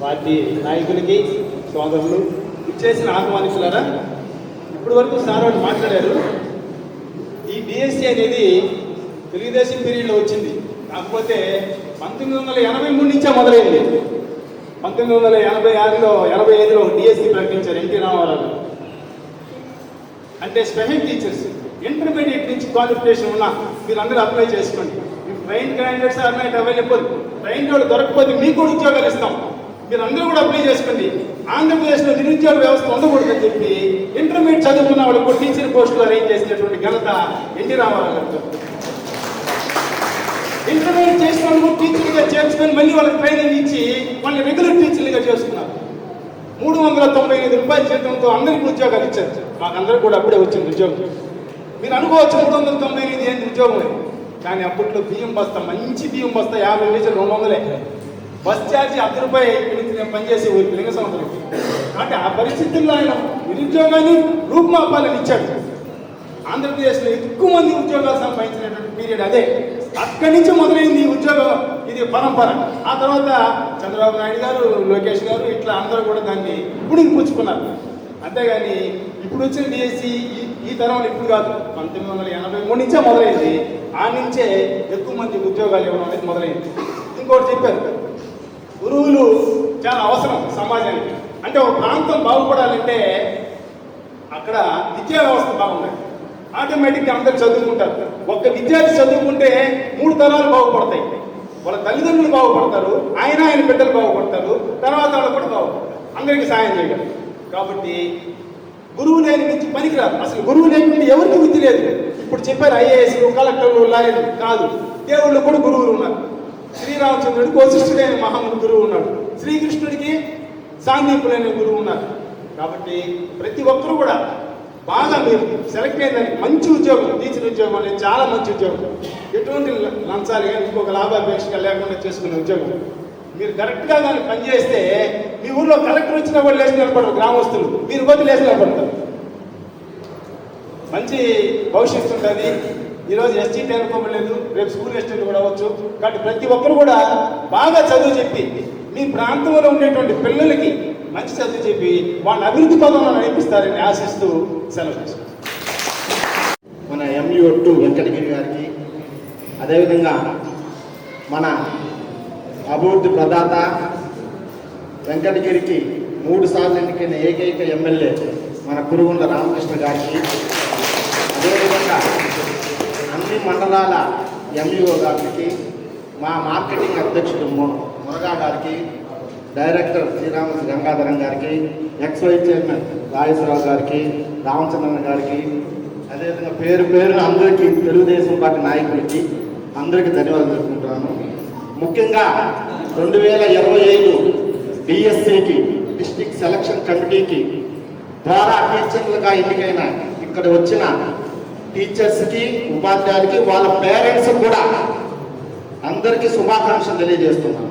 పార్టీ నాయకులకి, సోదరులు ఇచ్చేసిన ఆహ్వానితులారా, ఇప్పటి వరకు సార్ వాళ్ళు మాట్లాడారు. ఈ డిఎస్సి అనేది తెలుగుదేశం పీరియడ్లో వచ్చింది. కాకపోతే 1983 నుంచే మొదలైంది. 1986లో 85లో డిఎస్సి ప్రకటించారు ఎన్టీ రామారావు. అంటే స్పెషల్ టీచర్స్ ఇంటర్మీడియట్ నుంచి క్వాలిఫికేషన్ ఉన్నా మీరు అందరూ అప్లై చేసుకోండి. Train candidates are not available. Train వాళ్ళు దొరకకపోతే మీకు కూడా ఉద్యోగాలు ఇస్తాం, మీరు అందరూ కూడా అప్లై చేసుకోండి. ఆంధ్రప్రదేశ్లో నిరుద్యోగ వ్యవస్థ ఉండకూడదని చెప్పి ఇంటర్మీడియట్ చదువుకున్న వాళ్ళకు టీచర్ పోస్టులు అరేంజ్ చేసినటువంటి ఘనత ఎన్టీ రామారావు గారు. ఇంటర్మీడియట్ చేసిన వాళ్ళు టీచర్గా చేర్చుకొని మళ్ళీ వాళ్ళకి ట్రైనింగ్ ఇచ్చి వాళ్ళని రెగ్యులర్ టీచర్లుగా చేసుకున్నారు. 395 రూపాయల జీతంతో అందరికీ ఉద్యోగాలు ఇచ్చారు. మాకందరికి కూడా అప్పుడే వచ్చింది ఉద్యోగం. మీరు అనుకోవచ్చు 395 ఏంటి ఉద్యోగం, కానీ అప్పట్లో బియ్యం బస్తా, మంచి బియ్యం బస్తా 50 లీటర్లు 200. బస్ ఛార్జీ ₹10 ఇక్కడికి నేను పనిచేసే ఊరికి లింగ సంవత్సరం. అంటే ఆ పరిస్థితుల్లో ఆయన నిరుద్యోగాన్ని రూపుమాపాలని ఇచ్చాడు. ఆంధ్రప్రదేశ్లో ఎక్కువ మంది ఉద్యోగాలు సంపాదించినటువంటి పీరియడ్ అదే. అక్కడి నుంచి మొదలైంది ఈ ఉద్యోగం, ఇది పరంపర. ఆ తర్వాత చంద్రబాబు నాయుడు గారు, లోకేష్ గారు ఇట్లా అందరూ కూడా దాన్ని ఇప్పుడు పుచ్చుకున్నారు. అంతేగాని ఇప్పుడు వచ్చిన డిఎస్సి ఈ తరంలో ఇప్పుడు కాదు, 1983 నుంచే మొదలైంది. ఆ నుంచే ఎక్కువ మంది ఉద్యోగాలు ఇవ్వడం అనేది మొదలైంది. ఇంకోటి చెప్పారు, గురువులు చాలా అవసరం సమాజానికి. అంటే ఒక ప్రాంతం బాగుపడాలంటే అక్కడ విద్యా వ్యవస్థ బాగుండాలి. ఆటోమేటిక్గా అందరూ చదువుకుంటారు. ఒక్క విద్యార్థి చదువుకుంటే 3 తరాలు బాగుపడతాయి. వాళ్ళ తల్లిదండ్రులు బాగుపడతారు, ఆయన బిడ్డలు బాగుపడతారు, తర్వాత వాళ్ళు కూడా బాగుపడతారు, అందరికీ సాయం చేయగలరు. కాబట్టి గురువు లేని విద్య పనికిరాదు. అసలు గురువు లేకుండా ఎవరికి విద్య లేదు. ఇప్పుడు చెప్పారు ఐఏఎస్లు, కలెక్టర్లు, లాయర్లు కాదు, దేవుళ్ళు కూడా గురువులు ఉన్నారు. శ్రీరామచంద్రుడికి వశిష్ఠుడైన మహాముని గురువు ఉన్నాడు, శ్రీకృష్ణుడికి సాందీపులైన గురువు ఉన్నారు. కాబట్టి ప్రతి ఒక్కరు కూడా బాగా మీరు సెలెక్ట్ అయిందని మంచి ఉద్యోగం, టీచర్ ఉద్యోగం అనేది చాలా మంచి ఉద్యోగం. ఎటువంటి లంచాలు కానీ ఇంకొక లాభాపేక్షగా లేకుండా చేసుకునే ఉద్యోగం. మీరు కరెక్ట్గా దాన్ని పనిచేస్తే మీ ఊళ్ళో కలెక్టర్ వచ్చినా కూడా లేచి నిలబడరు గ్రామస్తులు, మీరు పోతే లేచి నిలబడతారు. మంచి భవిష్యత్తు ఉంటుంది. ఈరోజు ఎస్టీటీ అనుకోవలేదు, రేపు స్కూల్ ఎస్టీలు కూడా అవ్వచ్చు. కాబట్టి ప్రతి ఒక్కరు కూడా బాగా చదువు చెప్పి మీ ప్రాంతంలో ఉండేటువంటి పిల్లలకి మంచి చదువు చెప్పి వాళ్ళ అభివృద్ధి పదంలో నడిపిస్తారని ఆశిస్తూ సెలవు తీసుకుంటాం. మన MUO2 వెంకటగిరి గారికి, అదేవిధంగా మన అభివృద్ధి ప్రదాత వెంకటగిరికి 3 సార్లు ఎన్నికైన ఏకైక ఎమ్మెల్యే మన కురుగుళ్ళ రామకృష్ణ గారికి, అదేవిధంగా అన్ని మండలాల MUO గారికి, మా మార్కెటింగ్ అధ్యక్షుడు మురగా గారికి, డైరెక్టర్ శ్రీరామ గంగాధరం గారికి, XY చైర్మన్ రాజేశ్వరరావు గారికి, రామచంద్రన్ గారికి, అదేవిధంగా పేరు పేరున అందరికీ తెలుగుదేశం పార్టీ నాయకులకి అందరికీ ధన్యవాదాలు తెలుపుకుంటున్నాను. ముఖ్యంగా 2025 డిఎస్సికి డిస్ట్రిక్ట్ సెలక్షన్ కమిటీకి ద్వారా టీచర్లుగా ఎన్నికైన ఇక్కడ వచ్చిన టీచర్స్కి, ఉపాధ్యాయులకి, వాళ్ళ పేరెంట్స్ కూడా అందరికీ శుభాకాంక్షలు తెలియజేస్తున్నాను.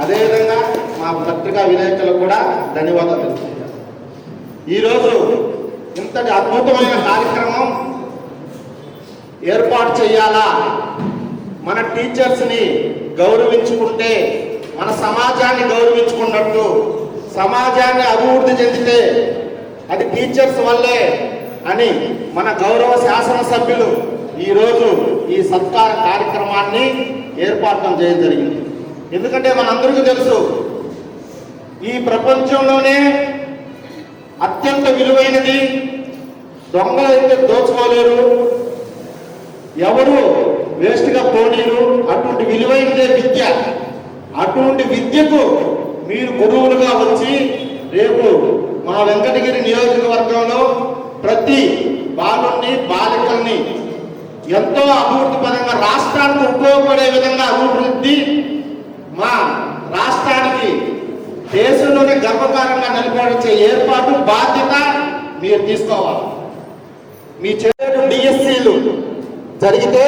అదేవిధంగా మా పత్రికా విలేకరులకు కూడా ధన్యవాదాలు తెలుపుతున్నాను. ఈరోజు ఇంతటి అద్భుతమైన కార్యక్రమం ఏర్పాటు చేయాలా, మన టీచర్స్ని గౌరవించుకుంటే మన సమాజాన్ని గౌరవించుకున్నట్టు, సమాజాన్ని అభివృద్ధి చెందితే అది టీచర్స్ వల్లే అని మన గౌరవ శాసనసభ్యులు ఈరోజు ఈ సత్కార కార్యక్రమాన్ని ఏర్పాటు చేయడం జరిగింది. ఎందుకంటే మనందరికీ తెలుసు, ఈ ప్రపంచంలోనే అత్యంత విలువైనది దొంగలు అయితే దోచుకోలేరు, ఎవరు వేస్ట్గా పోనీరు, అటువంటి విలువైనదే విద్య. అటువంటి విద్యకు మీరు గురువులుగా వచ్చి రేపు మా వెంకటగిరి నియోజకవర్గంలో ప్రతి బాలుని, బాలికల్ని ఎంతో అభివృద్ధి పరంగా రాష్ట్రానికి ఉపయోగపడే విధంగా అభివృద్ధి, మా రాష్ట్రానికి దేశంలోనే గర్వకారంగా నిలబడించే ఏర్పాటు బాధ్యత మీరు తీసుకోవాలి. మీ చేతులు డిఎస్సీలు జరిగితే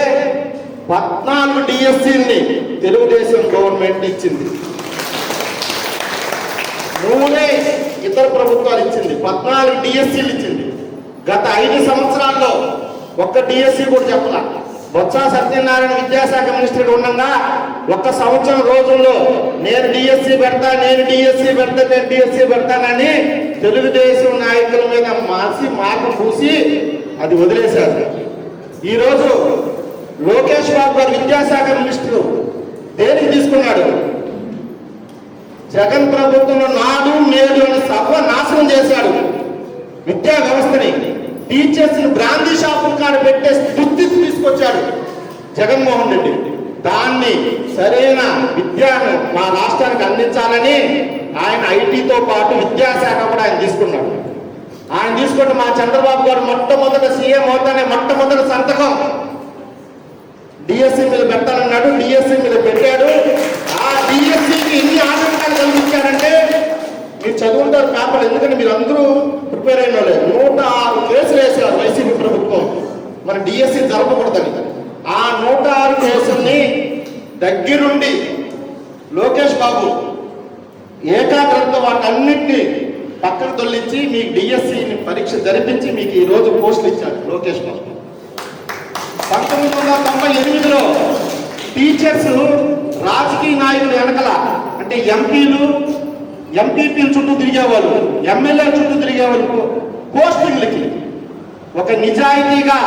14 డిఎస్సీని తెలుగుదేశం గవర్నమెంట్ ఇచ్చింది. 3 ఇతర ప్రభుత్వాలు ఇచ్చింది. 14 డిఎస్సీలు ఇచ్చింది. గత 5 సంవత్సరాల్లో ఒక్క డిఎస్సీ కూడా చెప్పలా. బొత్స సత్యనారాయణ విద్యాశాఖ మినిస్టర్ ఉండగా 1 సంవత్సరం రోజుల్లో నేను డిఎస్సీ పెడతానని తెలుగుదేశం నాయకుల మీద మార్గం పూసి అది వదిలేశారు. ఈరోజు లోకేష్ బాబు గారు విద్యాశాఖ మినిస్టర్ దేనికి తీసుకున్నాడు? జగన్ ప్రభుత్వంలో నాడు నేడు అని సర్వనాశనం చేశాడు విద్యా వ్యవస్థని. టీచర్స్ బ్రాందీ షాపుల కాడ పెట్టే స్థితి తీసుకొచ్చాడు జగన్మోహన్ రెడ్డి. దాన్ని సరైన విద్యను మా రాష్ట్రానికి అందించాలని ఆయన ఐటీతో పాటు విద్యాశాఖ కూడా ఆయన తీసుకున్నాడు. ఆయన తీసుకుంటే మా చంద్రబాబు గారు మొట్టమొదటి సీఎం అవుతానే మొట్టమొదటి సంతకం డిఎస్సీ మీద పెట్టాలన్నాడు. డిఎస్సీ మీద పెట్టాడు. ఆ డిఎస్సీకి ఎన్ని ఆటంకాలు కల్పించారంటే మీరు చదువుంటారు పేపర్లు, ఎందుకంటే మీరు అందరూ ప్రిపేర్ అయిన వాళ్ళు. 106 కేసులు వేశారు వైసీపీ ప్రభుత్వం మరి డిఎస్సీ జరపకూడదని. ఆ 106 కేసుల్ని దగ్గరుండి లోకేష్ బాబు ఏకాగ్రతతో వాటన్నిటిని పక్కన తొలగించి మీకు డిఎస్సీని పరీక్ష జరిపించి మీకు ఈ రోజు పోస్టులు ఇచ్చాడు లోకేష్ బాబు. 1998లో టీచర్స్ రాజకీయ నాయకులు వెనకల అంటే ఎంపీపీల చుట్టూ తిరిగేవాళ్ళు, ఎమ్మెల్యే చుట్టూ తిరిగేవాళ్ళు పోస్టింగ్లకి. ఒక నిజాయితీగా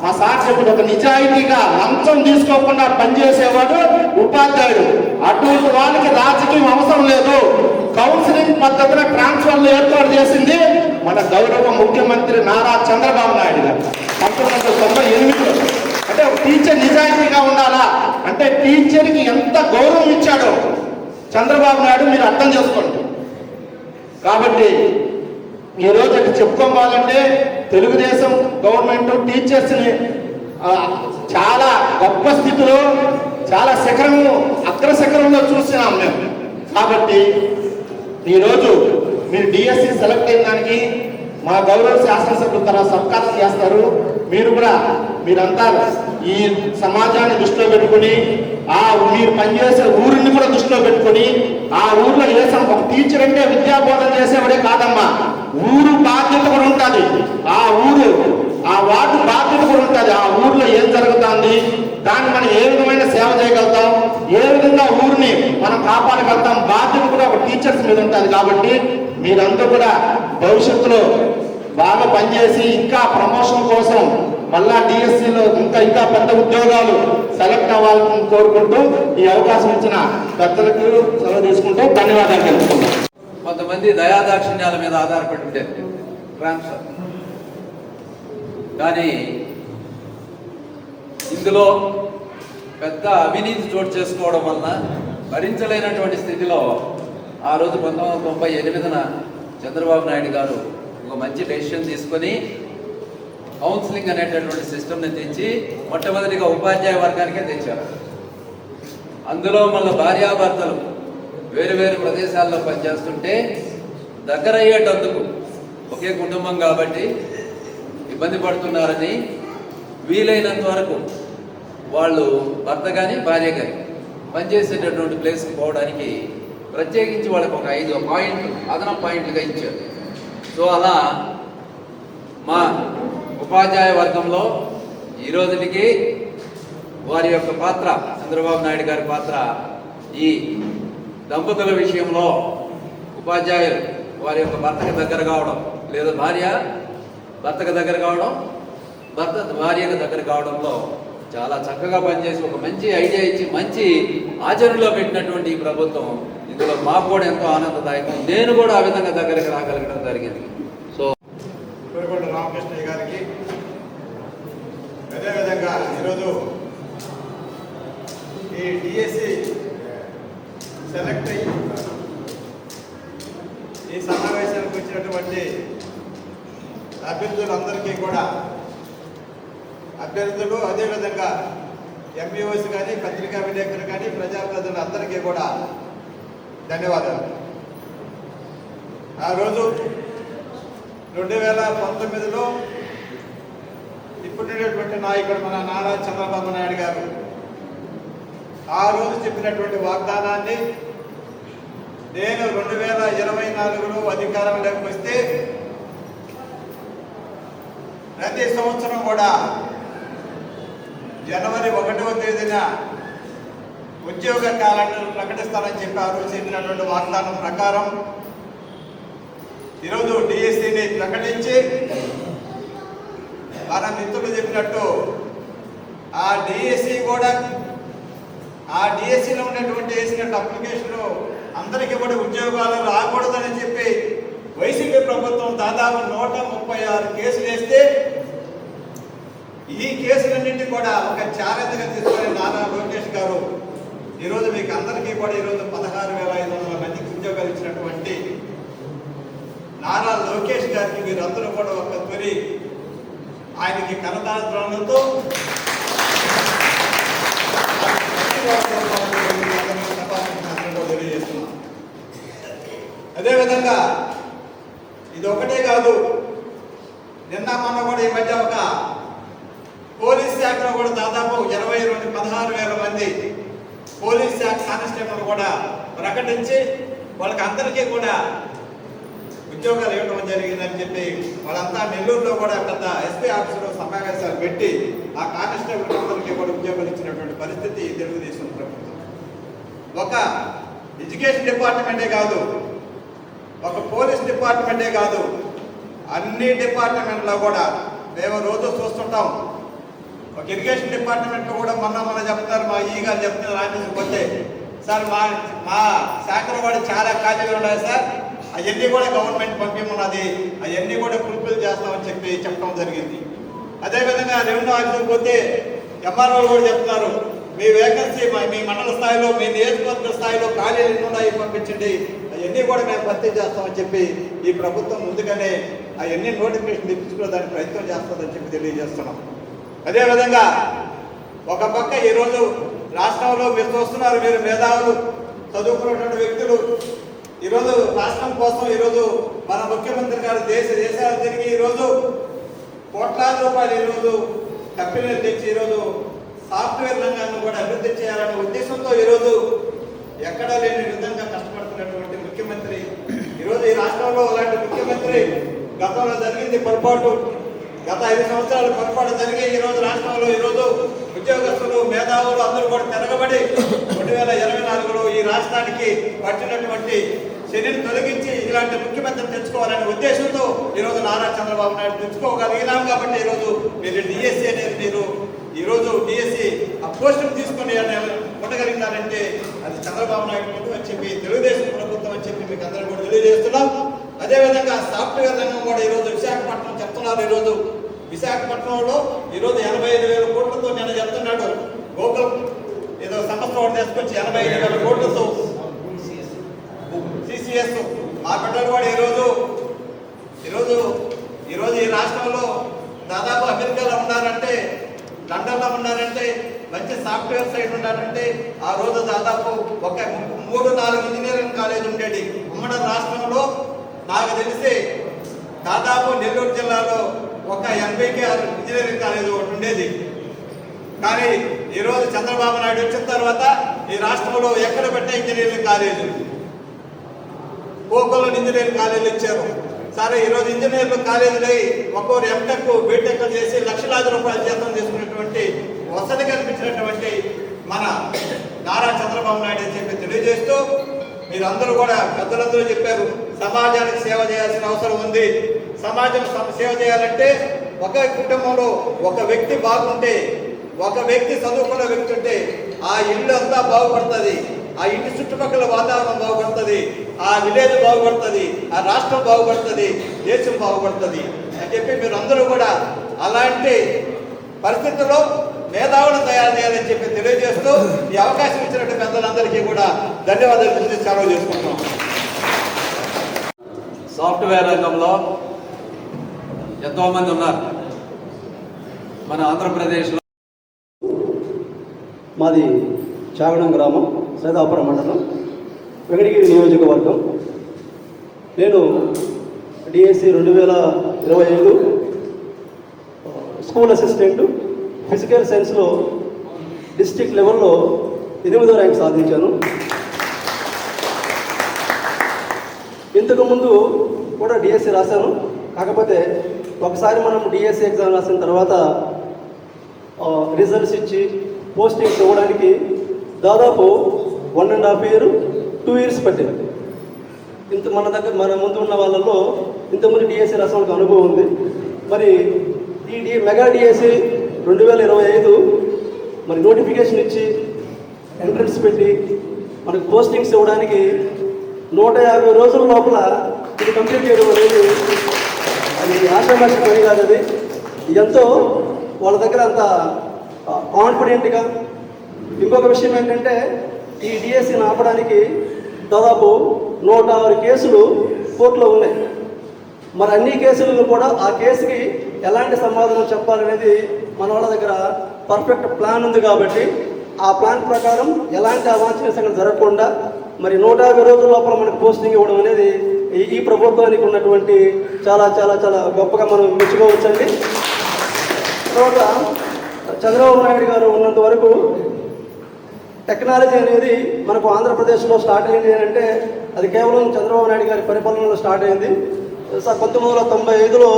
మా సార్ చెప్పాడు, ఒక నిజాయితీగా లంచం తీసుకోకుండా పనిచేసేవాడు ఉపాధ్యాయుడు. అటువంటి వాళ్ళకి రాజకీయం అవసరం లేదు. కౌన్సిలింగ్ పద్ధతిలో ట్రాన్స్ఫర్లు ఏర్పాటు చేసింది మన గౌరవ ముఖ్యమంత్రి నారా చంద్రబాబు నాయుడు గారు 1998లో. అంటే ఒక టీచర్ నిజాయితీగా ఉండాలా అంటే టీచర్కి ఎంత గౌరవం ఇచ్చాడో చంద్రబాబు నాయుడు మీరు అర్థం చేసుకోండి. కాబట్టి ఈరోజు అటు చెప్పుకోవాలంటే తెలుగుదేశం గవర్నమెంట్ టీచర్స్ని చాలా గొప్ప స్థితిలో చాలా అగ్రశిఖరంలో చూసినాం మేము. కాబట్టి ఈరోజు మీరు డిఎస్సి సెలెక్ట్ అయిన దానికి మా గౌరవ శాసనసభ్యుల తర్వాత సత్కారం చేస్తారు. మీరు కూడా మీరంతా ఈ సమాజాన్ని దృష్టిలో పెట్టుకుని మీరు పనిచేసే ఊరిని కూడా దృష్టిలో పెట్టుకుని ఆ ఊర్లో ఒక టీచర్ అంటే విద్యాబోధన చేసేవాడే కాదమ్మా, ఊరు బాధ్యత కూడా ఉంటుంది. ఆ వార్డు బాధ్యత కూడా ఉంటుంది. ఆ ఊర్లో ఏం జరుగుతుంది, దాన్ని మనం ఏ విధమైన సేవ చేయగలుగుతాం, ఏ విధంగా ఊరిని మనం కాపాడగలుగుతాం, బాధ్యత కూడా ఒక టీచర్స్ మీద ఉంటుంది. కాబట్టి మీరందరూ కూడా భవిష్యత్తులో బాగా పనిచేసి ఇంకా ప్రమోషన్ కోసం మళ్ళా డిఎస్సీలో ఇంకా పెద్ద ఉద్యోగాలు సెలెక్ట్ అవ్వాలని కోరుకుంటూ ఈ అవకాశం ఇచ్చిన పెద్దలకు సెలవు తీసుకుంటూ ధన్యవాదాలు తెలుపుకుంటాం. కొంతమంది దయాదాక్షిణ్యాల మీద ఆధారపడి ఉండేది ట్రాన్స్ఫర్, కానీ ఇందులో పెద్ద అవినీతి చోటు చేసుకోవడం వలన భరించలేనటువంటి స్థితిలో ఆ రోజు 1998న చంద్రబాబు నాయుడు గారు ఒక మంచి డెసిషన్ తీసుకొని కౌన్సిలింగ్ అనేటటువంటి సిస్టమ్ని తెచ్చి మొట్టమొదటిగా ఉపాధ్యాయ వర్గానికే తెచ్చారు. అందులో మళ్ళీ భార్యాభర్తలు వేరు వేరు ప్రదేశాల్లో పనిచేస్తుంటే దగ్గర అయ్యేటందుకు ఒకే కుటుంబం కాబట్టి ఇబ్బంది పడుతున్నారని వీలైనంత వరకు వాళ్ళు భర్త కానీ భార్య కానీ పనిచేసేటటువంటి ప్లేస్కి పోవడానికి ప్రత్యేకించి వాళ్ళకి ఒక 5 పాయింట్లు అదనపు పాయింట్లుగా ఇచ్చారు. సో అలా మా ఉపాధ్యాయ వర్గంలో ఈ రోజుకి వారి యొక్క పాత్ర, చంద్రబాబు నాయుడు గారి పాత్ర ఈ దంపతుల విషయంలో ఉపాధ్యాయులు వారి యొక్క భర్తకి దగ్గర కావడం, లేదా భార్య భర్తకు దగ్గర కావడం, భర్త భార్యకు దగ్గర కావడంలో చాలా చక్కగా పనిచేసి ఒక మంచి ఐడియా ఇచ్చి మంచి ఆచరణలో పెట్టినటువంటి ఈ ప్రభుత్వం ఇందులో మాకు కూడా ఎంతో ఆనందదాయకం. నేను కూడా ఆ విధంగా దగ్గరికి రాగలగడం జరిగింది. సో రామకృష్ణయ్య గారికి అదేవిధంగా ఈరోజు ఈ డిఎస్సి సెలెక్ట్ అయ్యి ఈ సమావేశానికి వచ్చినటువంటి అభ్యర్థులందరికీ కూడా అభ్యర్థులు అదేవిధంగా ఎంఈఓస్ కానీ పత్రికా విలేకరులు కానీ ప్రజాప్రతినిధులు అందరికీ కూడా ధన్యవాదాలు. ఆ రోజు 2019లో ఈ ఇప్పుడున్నటువంటి నాయకుడు మన నారా చంద్రబాబు నాయుడు గారు ఆ రోజు చెప్పినటువంటి వాగ్దానాన్ని నేను 2024లో అధికారంలోకి వస్తే ప్రతి సంవత్సరం కూడా జనవరి 1వ తేదీన ఉద్యోగ క్యాలెండర్ ప్రకటిస్తానని చెప్పారు. చెప్పినటువంటి వాగ్దానం ప్రకారం ఈరోజు డిఎస్సిని ప్రకటించి మన మిత్రులు చెప్పినట్టు ఆ డిఎస్సిలో ఉన్నటువంటి వేసినట్టు అప్లికేషన్ అందరికీ కూడా ఉద్యోగాలు రాకూడదని చెప్పి వైసీపీ ప్రభుత్వం దాదాపు 136 కేసులు వేస్తే ఈ కేసులన్నింటినీ కూడా ఒక ఛాలెంజ్గా తీసుకుని నారా లోకేష్ గారు ఈరోజు మీకు అందరికీ కూడా ఈరోజు 16,500 మందికి ఉద్యోగాలు ఇచ్చినటువంటి నారా లోకేష్ గారికి మీరందరూ కూడా ఒక తొలి ఆయనకి కరతాళతో తెలియజేస్తున్నాం. అదేవిధంగా ఇది ఒకటే కాదు, నిన్న మొన్న కూడా ఈ మధ్య ఒక పోలీస్ శాఖలో కూడా దాదాపు 16,000 మంది పోలీస్ శాఖ కానిస్టేబుల్ కూడా ప్రకటించి వాళ్ళకి అందరికీ కూడా ఉద్యోగాలు ఇవ్వడం జరిగిందని చెప్పి వాళ్ళంతా నెల్లూరులో కూడా పెద్ద ఎస్పీ ఆఫీసులో సమావేశాలు పెట్టి ఆ కానిస్టేబుల్ అందరికీ కూడా ఉద్యోగాలు ఇచ్చినటువంటి పరిస్థితి తెలుగుదేశం ప్రభుత్వం. ఒక ఎడ్యుకేషన్ డిపార్ట్మెంటే కాదు, ఒక పోలీస్ డిపార్ట్మెంటే కాదు, అన్ని డిపార్ట్మెంట్లో కూడా మేము రోజు చూస్తుంటాం. ఒక ఎడ్యుకేషన్ డిపార్ట్మెంట్లో కూడా మొన్న చెప్తారు, మా ఈ గారు చెప్తున్నారు ఆఫీస్కి పోతే, సార్ మా శాఖలో కూడా చాలా ఖాళీలు ఉన్నాయి సార్, అవన్నీ కూడా గవర్నమెంట్ పంపిమన్నది, అవన్నీ కూడా ఫుల్ఫిల్ చేస్తామని చెప్పడం జరిగింది. అదేవిధంగా రెవెన్యూ ఆఫీస్కి పోతే ఎంఆర్ఓలు కూడా చెప్తున్నారు, మీ వేకెన్సీ మీ మండల స్థాయిలో మీ నియోజకవర్గ స్థాయిలో ఖాళీలు ఎన్ని ఉన్నాయి పంపించండి, అవన్నీ కూడా మేము భర్తీ చేస్తామని చెప్పి ఈ ప్రభుత్వం ముందుగానే అవన్నీ నోటిఫికేషన్ తెప్పించుకోవడానికి ప్రయత్నం చేస్తుందని చెప్పి తెలియజేస్తున్నాం. అదేవిధంగా ఒక పక్క ఈరోజు రాష్ట్రంలో మీరు చూస్తున్నారు, మీరు మేధావులు చదువుకున్నటువంటి వ్యక్తులు ఈరోజు రాష్ట్రం కోసం ఈరోజు మన ముఖ్యమంత్రి గారు దేశాలు తిరిగి ఈరోజు కోట్లాది రూపాయలు ఈరోజు కంపెనీలు తెచ్చి ఈరోజు సాఫ్ట్వేర్ రంగాన్ని కూడా అభివృద్ధి చేయాలనే ఉద్దేశంతో ఈరోజు ఎక్కడా లేని విధంగా కష్టపడుతున్నటువంటి ముఖ్యమంత్రి ఈరోజు ఈ రాష్ట్రంలో అలాంటి ముఖ్యమంత్రి గతంలో జరిగింది పొరపాటు, గత 5 సంవత్సరాల పొరపాటు జరిగి ఈరోజు రాష్ట్రంలో ఈరోజు ఉద్యోగస్తులు మేధావులు అందరూ కూడా తిరగబడి 2024లో ఈ రాష్ట్రానికి పట్టినటువంటి శనిని తొలగించి ఇలాంటి ముఖ్యమంత్రి తెచ్చుకోవాలనే ఉద్దేశంతో ఈరోజు నారా చంద్రబాబు నాయుడు తెచ్చుకోగలిగినాం. కాబట్టి ఈరోజు మీరు డిఎస్సి అనేది మీరు ఈరోజు డిఎస్సి ఆ పోస్టును తీసుకొని ఉండగలిగినారంటే అది చంద్రబాబు నాయుడు అని చెప్పి తెలుగుదేశం ప్రభుత్వం అని చెప్పి మీకు అందరూ కూడా తెలియజేస్తున్నాం. అదేవిధంగా సాఫ్ట్వేర్ రంగం కూడా ఈరోజు విశాఖపట్నం చెప్తున్నారు. ఈరోజు విశాఖపట్నంలో ఈరోజు 85,000 కోట్లతో నేను చెప్తున్నాడు గూగుల్ ఏదో సంస్థ ఒకటి తీసుకొచ్చి 85,000 కోట్లతో సిసిఎస్ మా బిడ్డలు కూడా ఈరోజు ఈ రాష్ట్రంలో దాదాపు అమెరికాలో ఉన్నారంటే, లండన్లో ఉన్నారంటే, మంచి సాఫ్ట్వేర్ సైడ్ ఉన్నారంటే ఆ రోజు దాదాపు ఒక 3-4 ఇంజనీరింగ్ కాలేజ్ ఉండేది ఉమ్మడి రాష్ట్రంలో. నాకు తెలిసి దాదాపు నెల్లూరు జిల్లాలో ఒక 86 ఇంజనీరింగ్ కాలేజ్ ఒకటి ఉండేది. కానీ ఈరోజు చంద్రబాబు నాయుడు వచ్చిన తర్వాత ఈ రాష్ట్రంలో ఎక్కడ పెట్టే ఇంజనీరింగ్ కాలేజీ, కోకోలో ఇంజనీరింగ్ కాలేజీలు ఇచ్చారు. సరే ఈరోజు ఇంజనీరింగ్ కాలేజీలు ఒక్కొక్కరు ఎంటెక్ బీటెక్ చేసి లక్షలాది రూపాయల జీతం తీసుకున్నటువంటి వసతి కల్పించినటువంటి మన నారా చంద్రబాబు నాయుడు అని చెప్పి తెలియజేస్తూ, మీరందరూ కూడా పెద్దలందరూ చెప్పారు సమాజానికి సేవ చేయాల్సిన అవసరం ఉంది. సమాజం సేవ చేయాలంటే ఒక కుటుంబంలో ఒక వ్యక్తి బాగుంటే, ఒక వ్యక్తి చదువుకున్న వ్యక్తి ఉంటే ఆ ఇల్లు అంతా బాగుపడుతుంది, ఆ ఇంటి చుట్టుపక్కల వాతావరణం బాగుపడుతుంది, ఆ విలేజ్ బాగుపడుతుంది, ఆ రాష్ట్రం బాగుపడుతుంది, దేశం బాగుపడుతుంది అని చెప్పి మీరు అందరూ కూడా అలాంటి పరిస్థితుల్లో మేధావులను తయారు చేయాలని చెప్పి తెలియజేస్తూ ఈ అవకాశం ఇచ్చినట్టు పెద్దలందరికీ కూడా ధన్యవాదాలు సెలవు చేసుకుంటున్నాం. సాఫ్ట్వేర్ రంగంలో ఎంతోమంది ఉన్నారు మన ఆంధ్రప్రదేశ్లో. మాది చాగడం గ్రామం, సైదాపురం మండలం, వెంకటగిరి నియోజకవర్గం. నేను డిఎస్సి 2025 స్కూల్ అసిస్టెంట్, ఫిజికల్ సైన్స్లో డిస్ట్రిక్ట్ లెవెల్లో 8వ ర్యాంక్ సాధించాను. ఇంతకుముందు కూడా డిఎస్సి రాశాను. కాకపోతే ఒకసారి మనం డిఎస్సి ఎగ్జామ్ రాసిన తర్వాత రిజల్ట్స్ ఇచ్చి పోస్టింగ్స్ ఇవ్వడానికి దాదాపు 1.5 year 2 years పట్టింది. మన ముందు ఉన్న వాళ్ళల్లో ఇంతకుముందు డిఎస్సి రాసిన వాళ్ళకి అనుభవం ఉంది. మరి ఈ మెగా డిఎస్సి 2025 మరి నోటిఫికేషన్ ఇచ్చి ఎంట్రన్స్ పెట్టి మనకు పోస్టింగ్స్ ఇవ్వడానికి 150 రోజుల లోపల ఇది కంప్లీట్ చేయడం అనేది అది ఆశామాష పని కాదు. అది ఎంతో వాళ్ళ దగ్గర అంత కాన్ఫిడెంట్గా. ఇంకొక విషయం ఏంటంటే ఈ డిఎస్సిని ఆపడానికి దాదాపు 106 కేసులు కోర్టులో ఉన్నాయి. మరి అన్ని కేసులను కూడా ఆ కేసుకి ఎలాంటి సమాధానం చెప్పాలనేది మన వాళ్ళ దగ్గర పర్ఫెక్ట్ ప్లాన్ ఉంది. కాబట్టి ఆ ప్లాన్ ప్రకారం ఎలాంటి అవాంఛనీయ సంఘటన జరగకుండా మరి 150 రోజుల లోపల మనకు పోస్టింగ్ ఇవ్వడం అనేది ఈ ప్రభుత్వానికి ఉన్నటువంటి చాలా చాలా చాలా గొప్పగా మనం మెచ్చుకోవచ్చండి. తర్వాత చంద్రబాబు నాయుడు గారు ఉన్నంత వరకు టెక్నాలజీ అనేది మనకు ఆంధ్రప్రదేశ్లో స్టార్ట్ అయింది అంటే అది కేవలం చంద్రబాబు నాయుడు గారి పరిపాలనలో స్టార్ట్ అయింది. 1995లో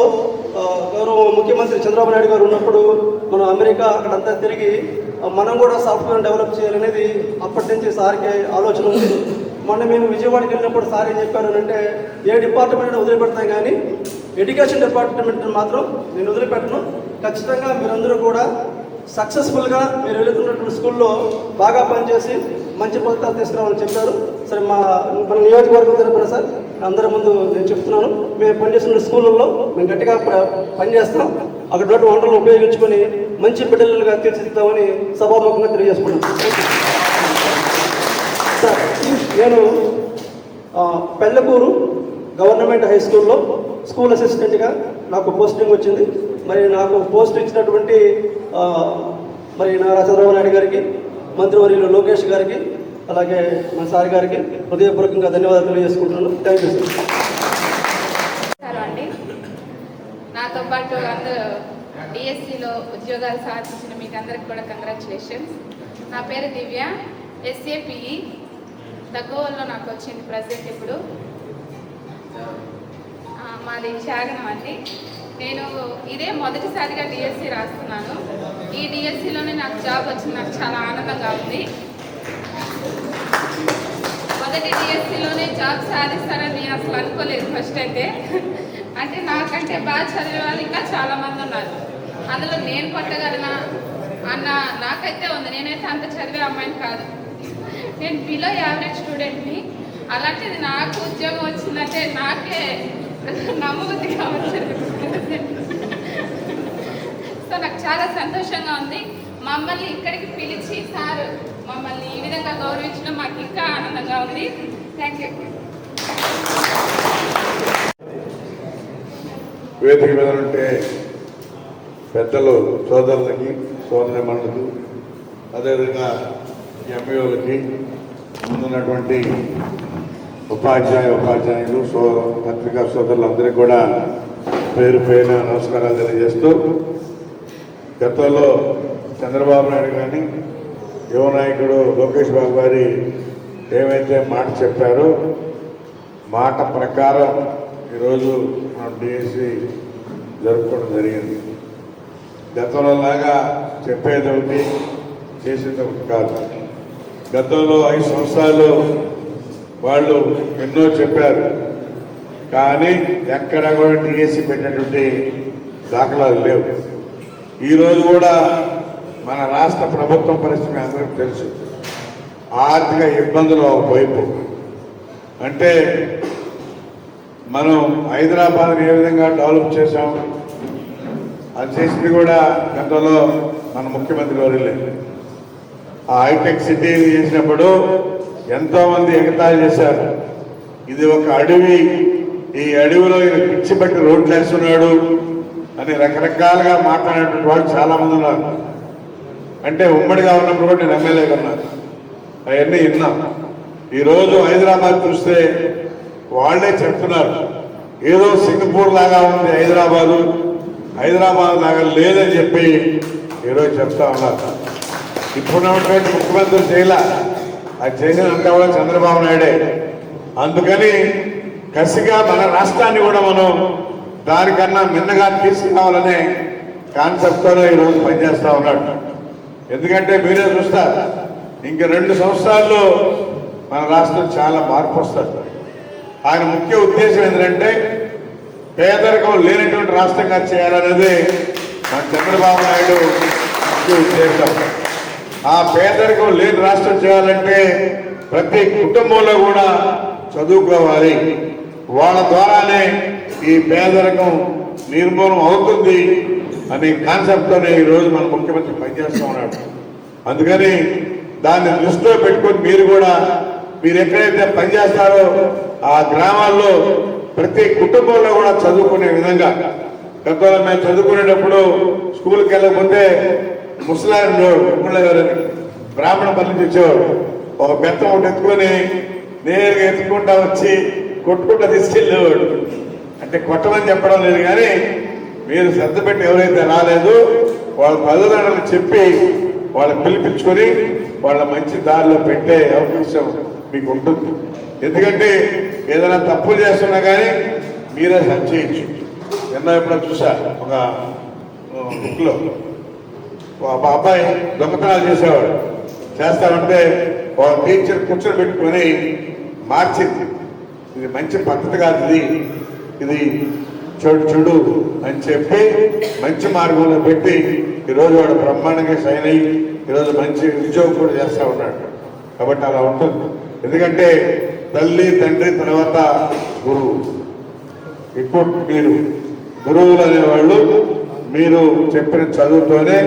గౌరవ ముఖ్యమంత్రి చంద్రబాబు నాయుడు గారు ఉన్నప్పుడు మనం అమెరికా అక్కడంతా తిరిగి మనం కూడా సాఫ్ట్వేర్ డెవలప్ చేయాలనేది అప్పటి నుంచి సార్కి ఆలోచన ఉంది. మొన్న మేము విజయవాడకి వెళ్ళినప్పుడు సార్ ఏం చెప్పారు అంటే ఏ డిపార్ట్మెంట్ వదిలిపెడతాం కానీ ఎడ్యుకేషన్ డిపార్ట్మెంట్ మాత్రం నేను వదిలిపెట్టను. ఖచ్చితంగా మీరందరూ కూడా సక్సెస్ఫుల్గా మీరు వెళుతున్నటువంటి స్కూల్లో బాగా పనిచేసి మంచి ఫలితాలు తీసుకురావాలని చెప్పారు. సరే మన నియోజకవర్గం తరపున సార్ అందరి ముందు నేను చెప్తున్నాను, మేము పనిచేస్తున్న స్కూళ్ళల్లో మేము గట్టిగా పనిచేస్తాం. అక్కడ వనరులను ఉపయోగించుకొని మంచి బిడ్డలుగా తీర్చిదిద్దామని సభాముఖంగా తెలియజేసుకున్నాను. సార్ నేను పెళ్ళకూరు గవర్నమెంట్ హై స్కూల్లో స్కూల్ అసిస్టెంట్గా నాకు పోస్టింగ్ వచ్చింది. మరి నాకు పోస్ట్ ఇచ్చినటువంటి మరి నారా చంద్రబాబు నాయుడు గారికి, మంత్రివర్యులు లోకేష్ గారికి, అలాగే మన సార్ గారికి హృదయపూర్వకంగా ధన్యవాదాలు తెలియజేసుకుంటున్నాను. Thank you sir. అండి నాతో పాటు అందరూ డిఎస్సిలో ఉద్యోగాలు సాధించిన మీకు అందరికి కూడా కంగ్రాచులేషన్స్. నా పేరు దివ్య, ఎస్ఏపిఈ తక్కువలో నాకు వచ్చింది ప్రజెంట్. ఇప్పుడు మాది త్యాగనం అండి. నేను ఇదే మొదటిసారిగా డిఎస్సి రాస్తున్నాను. ఈ డిఎస్సిలోనే నాకు జాబ్ వచ్చింది, నాకు చాలా ఆనందంగా ఉంది. మొదటి డిఎస్సిలోనే జాబ్ సాధిస్తారని అసలు అనుకోలేదు ఫస్ట్ అయితే. అంటే నాకంటే బాగా చదివే వాళ్ళు ఇంకా చాలామంది ఉన్నారు. అందులో నేను కొట్టగలనా అన్న నాకైతే ఉంది. నేనైతే అంత చదివే అమ్మాయిని కాదు, నేను బిలో యావరేజ్ స్టూడెంట్ని. అలాంటిది నాకు ఉద్యోగం వచ్చిందంటే నాకే నమ్మబుద్ధిగా వచ్చింది. సో నాకు చాలా సంతోషంగా ఉంది. మమ్మల్ని ఇక్కడికి పిలిచి సార్ మమ్మల్ని ఈ విధంగా గౌరవించడం మాకు ఇంకా ఆనందంగా ఉంది. Thank you. వేదిక మీద ఉంటే పెద్దలు సోదరులకి, సోదరిమణులకు, అదేవిధంగా ఎంఈఓలకి, ముందున్నటువంటి ఉపాధ్యాయులు, పత్రికా సోదరులందరికీ కూడా పేరు పేరున నమస్కారాలు తెలియజేస్తూ, గతంలో చంద్రబాబు నాయుడు కానీ యువ నాయకుడు లోకేష్ బాబు గారి ఏమైతే మాట చెప్పారో మాట ప్రకారం ఈరోజు మనం డిఎస్సి జరుపుకోవడం జరిగింది. గతంలో లాగా చెప్పేది ఒకటి చేసేది ఒకటి కాదు. గతంలో 5 సంవత్సరాలు వాళ్ళు ఎన్నో చెప్పారు, కానీ ఎక్కడ కూడా డిఎస్సి పెట్టినటువంటి దాఖలాలు లేవు. ఈరోజు కూడా మన రాష్ట్ర ప్రభుత్వం పరిస్థితి అందరికీ తెలుసు. ఆర్థిక ఇబ్బందులు ఒకవైపు అంటే మనం హైదరాబాద్ని ఏ విధంగా డెవలప్ చేసాం, అది చేసింది కూడా గతంలో మన ముఖ్యమంత్రి వర్యులే. ఆ హైటెక్ సిటీ చేసినప్పుడు ఎంతోమంది ఎగతాళి చేశారు. ఇది ఒక అడవి, ఈ అడవిలో ఈయన పిచ్చి బట్టి రోడ్లు వేస్తున్నాడు అని రకరకాలుగా మాట్లాడేటువంటి వాళ్ళు చాలామంది ఉన్నారు. అంటే ఉమ్మడిగా ఉన్నప్పుడు కూడా నేను ఎమ్మెల్యేగా ఉన్నాను, అవన్నీ విన్నాం. ఈరోజు హైదరాబాద్ చూస్తే వాళ్ళే చెప్తున్నారు ఏదో సింగపూర్ లాగా ఉంది హైదరాబాదు, హైదరాబాద్ లాగా లేదని చెప్పి ఈరోజు చెప్తా ఉన్నారు. ఇప్పుడున్నటువంటి ముఖ్యమంత్రి చేయలే, అది చేసినంతా కూడా చంద్రబాబు నాయుడే. అందుకని కసిగా మన రాష్ట్రాన్ని కూడా మనం దానికన్నా మిన్నగా తీసుకురావాలనే కాన్సెప్ట్తోనే ఈరోజు పనిచేస్తూ ఉన్నాడు. ఎందుకంటే మీరే చూస్తారు, ఇంక 2 సంవత్సరాల్లో మన రాష్ట్రం చాలా మార్పు వస్తుంది. ఆయన ముఖ్య ఉద్దేశం ఏంటంటే పేదరికం లేనటువంటి రాష్ట్రంగా చేయాలనేది మన చంద్రబాబు నాయుడు ముఖ్య ఉద్దేశం. ఆ పేదరికం లేని రాష్ట్రం చేయాలంటే ప్రతి కుటుంబంలో కూడా చదువుకోవాలి, వాళ్ళ ద్వారానే ఈ పేదరికం నిర్మూలన అవుతుంది అనే కాన్సెప్ట్తోనే ఈరోజు మన ముఖ్యమంత్రి పనిచేస్తూ ఉన్నాడు. అందుకని దాన్ని దృష్టిలో పెట్టుకొని మీరు ఎక్కడైతే పనిచేస్తారో ఆ గ్రామాల్లో ప్రతి కుటుంబంలో కూడా చదువుకునే విధంగా, గతంలో మేము చదువుకునేటప్పుడు స్కూల్కి వెళ్ళకపోతే ముసలాయన బ్రాహ్మణ పల్లి నుంచి వచ్చేవాడు, ఒక బెత్తం ఒకటి ఎత్తుకొని నేరుగా ఎత్తుకుంటా వచ్చి కొట్టుకుంటా తీసుకెళ్ళేవాడు. అంటే కొట్టమని చెప్పడం లేదు, కానీ మీరు శ్రద్ధ పెట్టి ఎవరైతే రాలేదు వాళ్ళ తల్లిదండ్రులు చెప్పి వాళ్ళని పిలిపించుకొని వాళ్ళ మంచి దారిలో పెట్టే అవకాశం మీకు ఉంటుంది. ఎందుకంటే ఏదైనా తప్పులు చేస్తున్నా కానీ మీరే సరి చేయొచ్చు. ఎన్నో ఎప్పుడో చూసా ఒక బుక్లో, ఒక అబ్బాయి దొంగతనాలు చేసేవాడు. చేస్తామంటే ఒక టీచర్ కూర్చొని పెట్టుకొని మార్చింది, ఇది మంచి పద్ధతి కాదు, ఇది చెడు అని చెప్పి మంచి మార్గంలో పెట్టి ఈరోజు వాడు బ్రహ్మాండంగా సైన్ అయ్యి ఈరోజు మంచి ఉద్యోగం కూడా చేస్తూ ఉన్నాడు. కాబట్టి అలా ఉంటుంది. ఎందుకంటే తల్లి తండ్రి తర్వాత గురువు. ఇప్పుడు మీరు గురువులు అనేవాళ్ళు మీరు చెప్పిన చదువుతోనే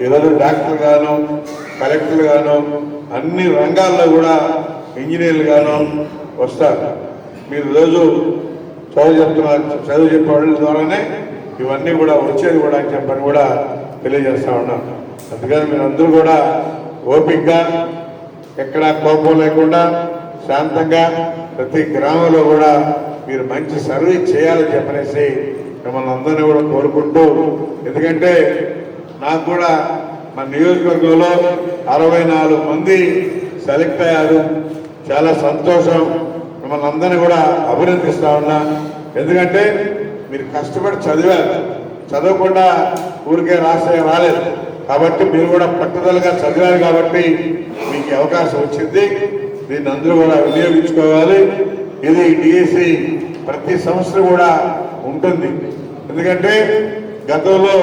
ఈరోజు డాక్టర్ గాను, కలెక్టర్ గాను, అన్ని రంగాల్లో కూడా ఇంజనీర్లు గాను వస్తారు. మీరు రోజు చదువు చెప్పే వాళ్ళ ద్వారానే ఇవన్నీ కూడా వచ్చేది కూడా అని చెప్పని కూడా తెలియజేస్తా ఉన్నాం. అందుకని మీరందరూ కూడా ఓపికగా, ఎక్కడా కోపం లేకుండా శాంతంగా ప్రతి గ్రామంలో కూడా మీరు మంచి సర్వీస్ చేయాలని చెప్పనేసి మిమ్మల్ని అందరినీ కూడా కోరుకుంటూ, ఎందుకంటే నాకు కూడా మన నియోజకవర్గంలో 64 మంది సెలెక్ట్ అయ్యారు. చాలా సంతోషం. మిమ్మల్ని అందరినీ కూడా అభినందిస్తా ఉన్నా. ఎందుకంటే మీరు కష్టపడి చదివారు, చదవకుండా ఊరికే రాలేదు కాబట్టి మీరు కూడా పట్టుదలగా చదివారు కాబట్టి మీకు అవకాశం వచ్చింది. దీన్ని అందరూ కూడా వినియోగించుకోవాలి. ఇది డిఎస్సి ప్రతి సంవత్సరం కూడా ఉంటుంది. ఎందుకంటే గతంలో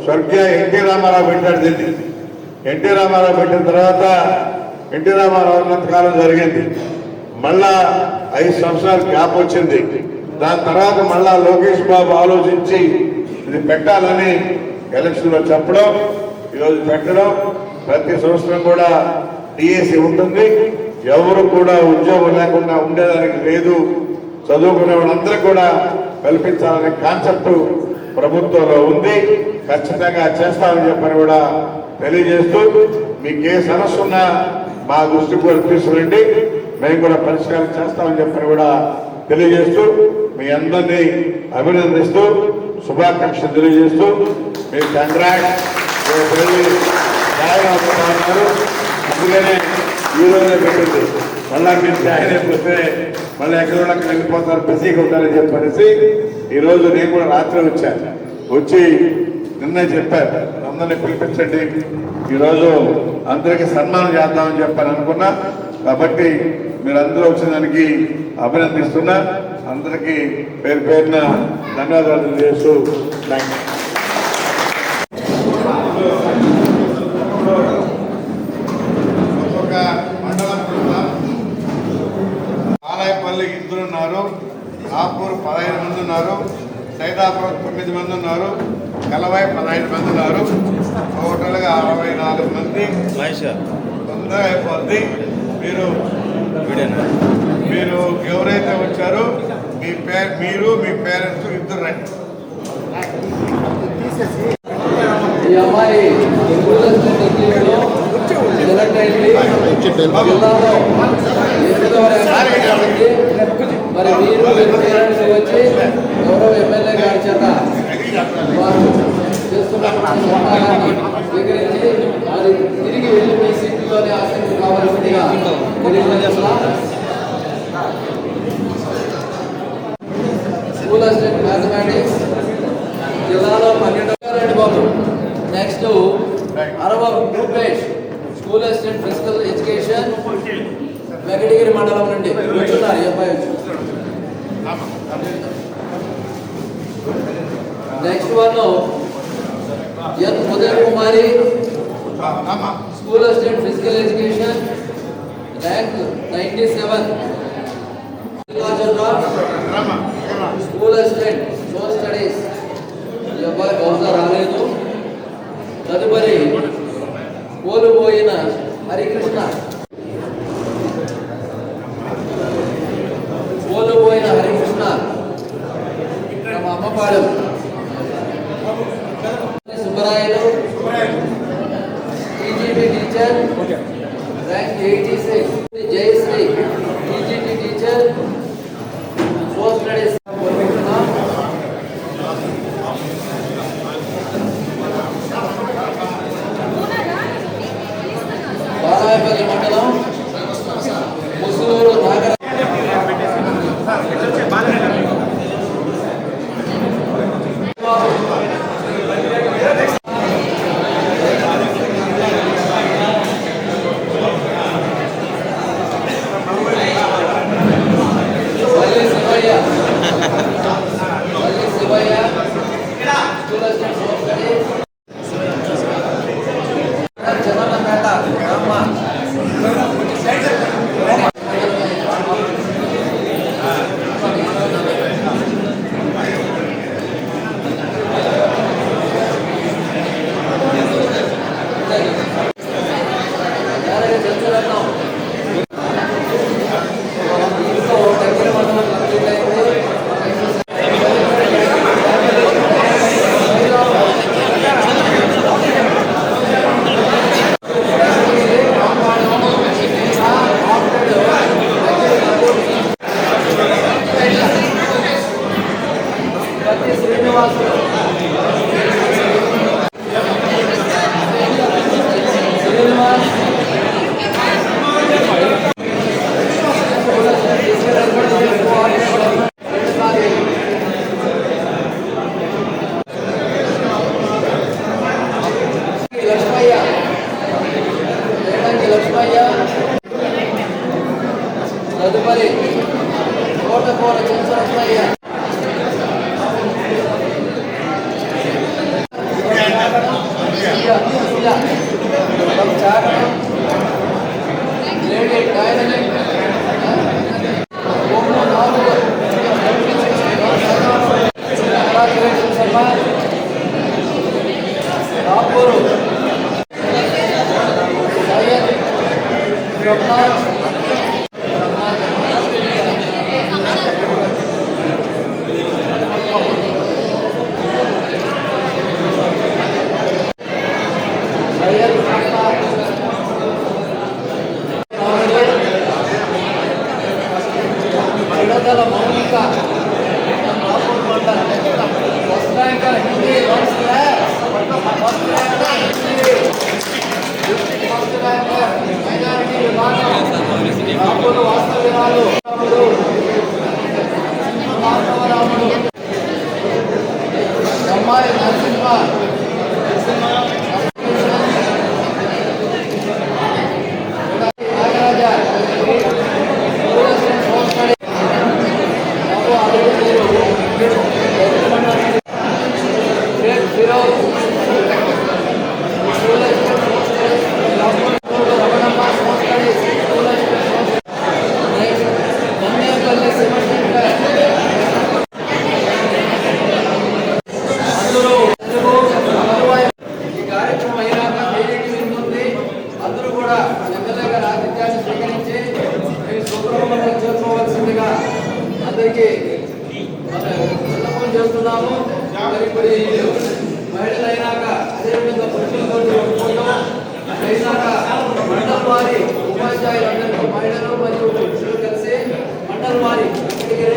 స్వర్గీయ ఎన్టీ రామారావు పెట్టాడు దీన్ని. ఎన్టీ రామారావు పెట్టిన తర్వాత ఎన్టీ రామారావు ఉన్నంతకాలం జరిగింది. మళ్ళా 5 సంవత్సరాలు గ్యాప్ వచ్చింది. దాని తర్వాత మళ్ళా లోకేష్ బాబు ఆలోచించి ఇది పెట్టాలని ఎలక్షన్లో చెప్పడం, ఈరోజు పెట్టడం. ప్రతి సంవత్సరం కూడా డిఎస్సి ఉంటుంది. ఎవరు కూడా ఉద్యోగం లేకుండా ఉండేదానికి లేదు. చదువుకునే వాళ్ళందరూ కూడా కల్పించాలనే కాన్సెప్ట్ ప్రభుత్వంలో ఉంది. ఖచ్చితంగా చేస్తామని చెప్పని కూడా తెలియజేస్తూ, మీకు ఏ సమస్య ఉన్నా మా దృష్టికి కూడా తీసుకురండి, మేము కూడా పరిష్కారం చేస్తామని చెప్పని కూడా తెలియజేస్తూ, మీ అందరినీ అభినందిస్తూ శుభాకాంక్షలు తెలియజేస్తూ, మీరు కంగ్రాట్స్ జాయిన్ అవుతున్నారు. అందుకనే ఈ రోజే పెట్టింది. మళ్ళా మీరు జాయిన్ అయిపోతే మళ్ళీ ఎక్కడ అక్కడ వెళ్ళిపోతారు, బిజీగా ఉంటారని చెప్పనేసి ఈరోజు నేను కూడా రాత్రి వచ్చి నిన్నే చెప్పారు, అందరినీ పిలిపించండి, ఈరోజు అందరికీ సన్మానం చేద్దామని చెప్పని అనుకున్నా. కాబట్టి మీరందరూ వచ్చిన దానికి అభినందిస్తున్నా. అందరికీ పేరు పేరున ధన్యవాదాలు తెలియజేస్తూ థ్యాంక్ యూ. ఒక్కొక్క మండలం ఆలయపల్లి 2 ఉన్నారు, ఆపూర్ 15 మంది ఉన్నారు, సైదాపురం 9 మంది ఉన్నారు, కలవాయి 15 మంది ఉన్నారు. టోటల్గా 64 మంది. తొందరగా అయిపోద్ది. మీరు ఎవరైతే వచ్చారో మీరు మీ పేరెంట్స్ ఇద్దరు రండి. ఈ అమ్మాయి సెలెక్ట్ అయింది జిల్లాలో 8వ ర్యాంక్. మరి మీరు పేరెంట్స్ వచ్చి గౌరవ ఎమ్మెల్యే గారి చేత వారు చేస్తున్న సహకారాన్ని స్వీకరించి వారి తిరిగి వెళ్ళి మీ సీట్లోనే ఆసక్తి కావాల్సిందిగా తెలియజేస్తున్నాం. స్కూల్ అసిస్టెంట్ మ్యాథమెటిక్స్ జిల్లాలో 12 బాబు. నెక్స్ట్ అరవ Rupesh school assistant physical education Venkatagiri మండలం నుండి కూర్చున్నారు. ఈ అబ్బాయి next one N Uday Kumari school assistant physical education rank 97. School assistant social studies ఈ అబ్బాయి బహుశా రాలేదు. తదుపరి కోల్పోయిన హరికృష్ణ ನಮ್ಮ Ammapadu Subbarayalu TGT teacher rank 86. Jayashree TGT teacher social studies. Balayapalli మండలం ముసులూరు నాగర తదుపరి కోటకోర చెంచరయ్య లేడీ డైనమిక్ రాపూరు మౌనిక వాస్తవ్యాలు అమ్మాయి నరసింహ నాగరాజ అందరికీ చేస్తున్నాము. మహిళలైనాక అదేవిధంగా పురుషులతో అయినాక మండల వారి ఉపాధ్యాయులందరూ మహిళలు మరియు పురుషులు కలిసి మండల వారి దగ్గర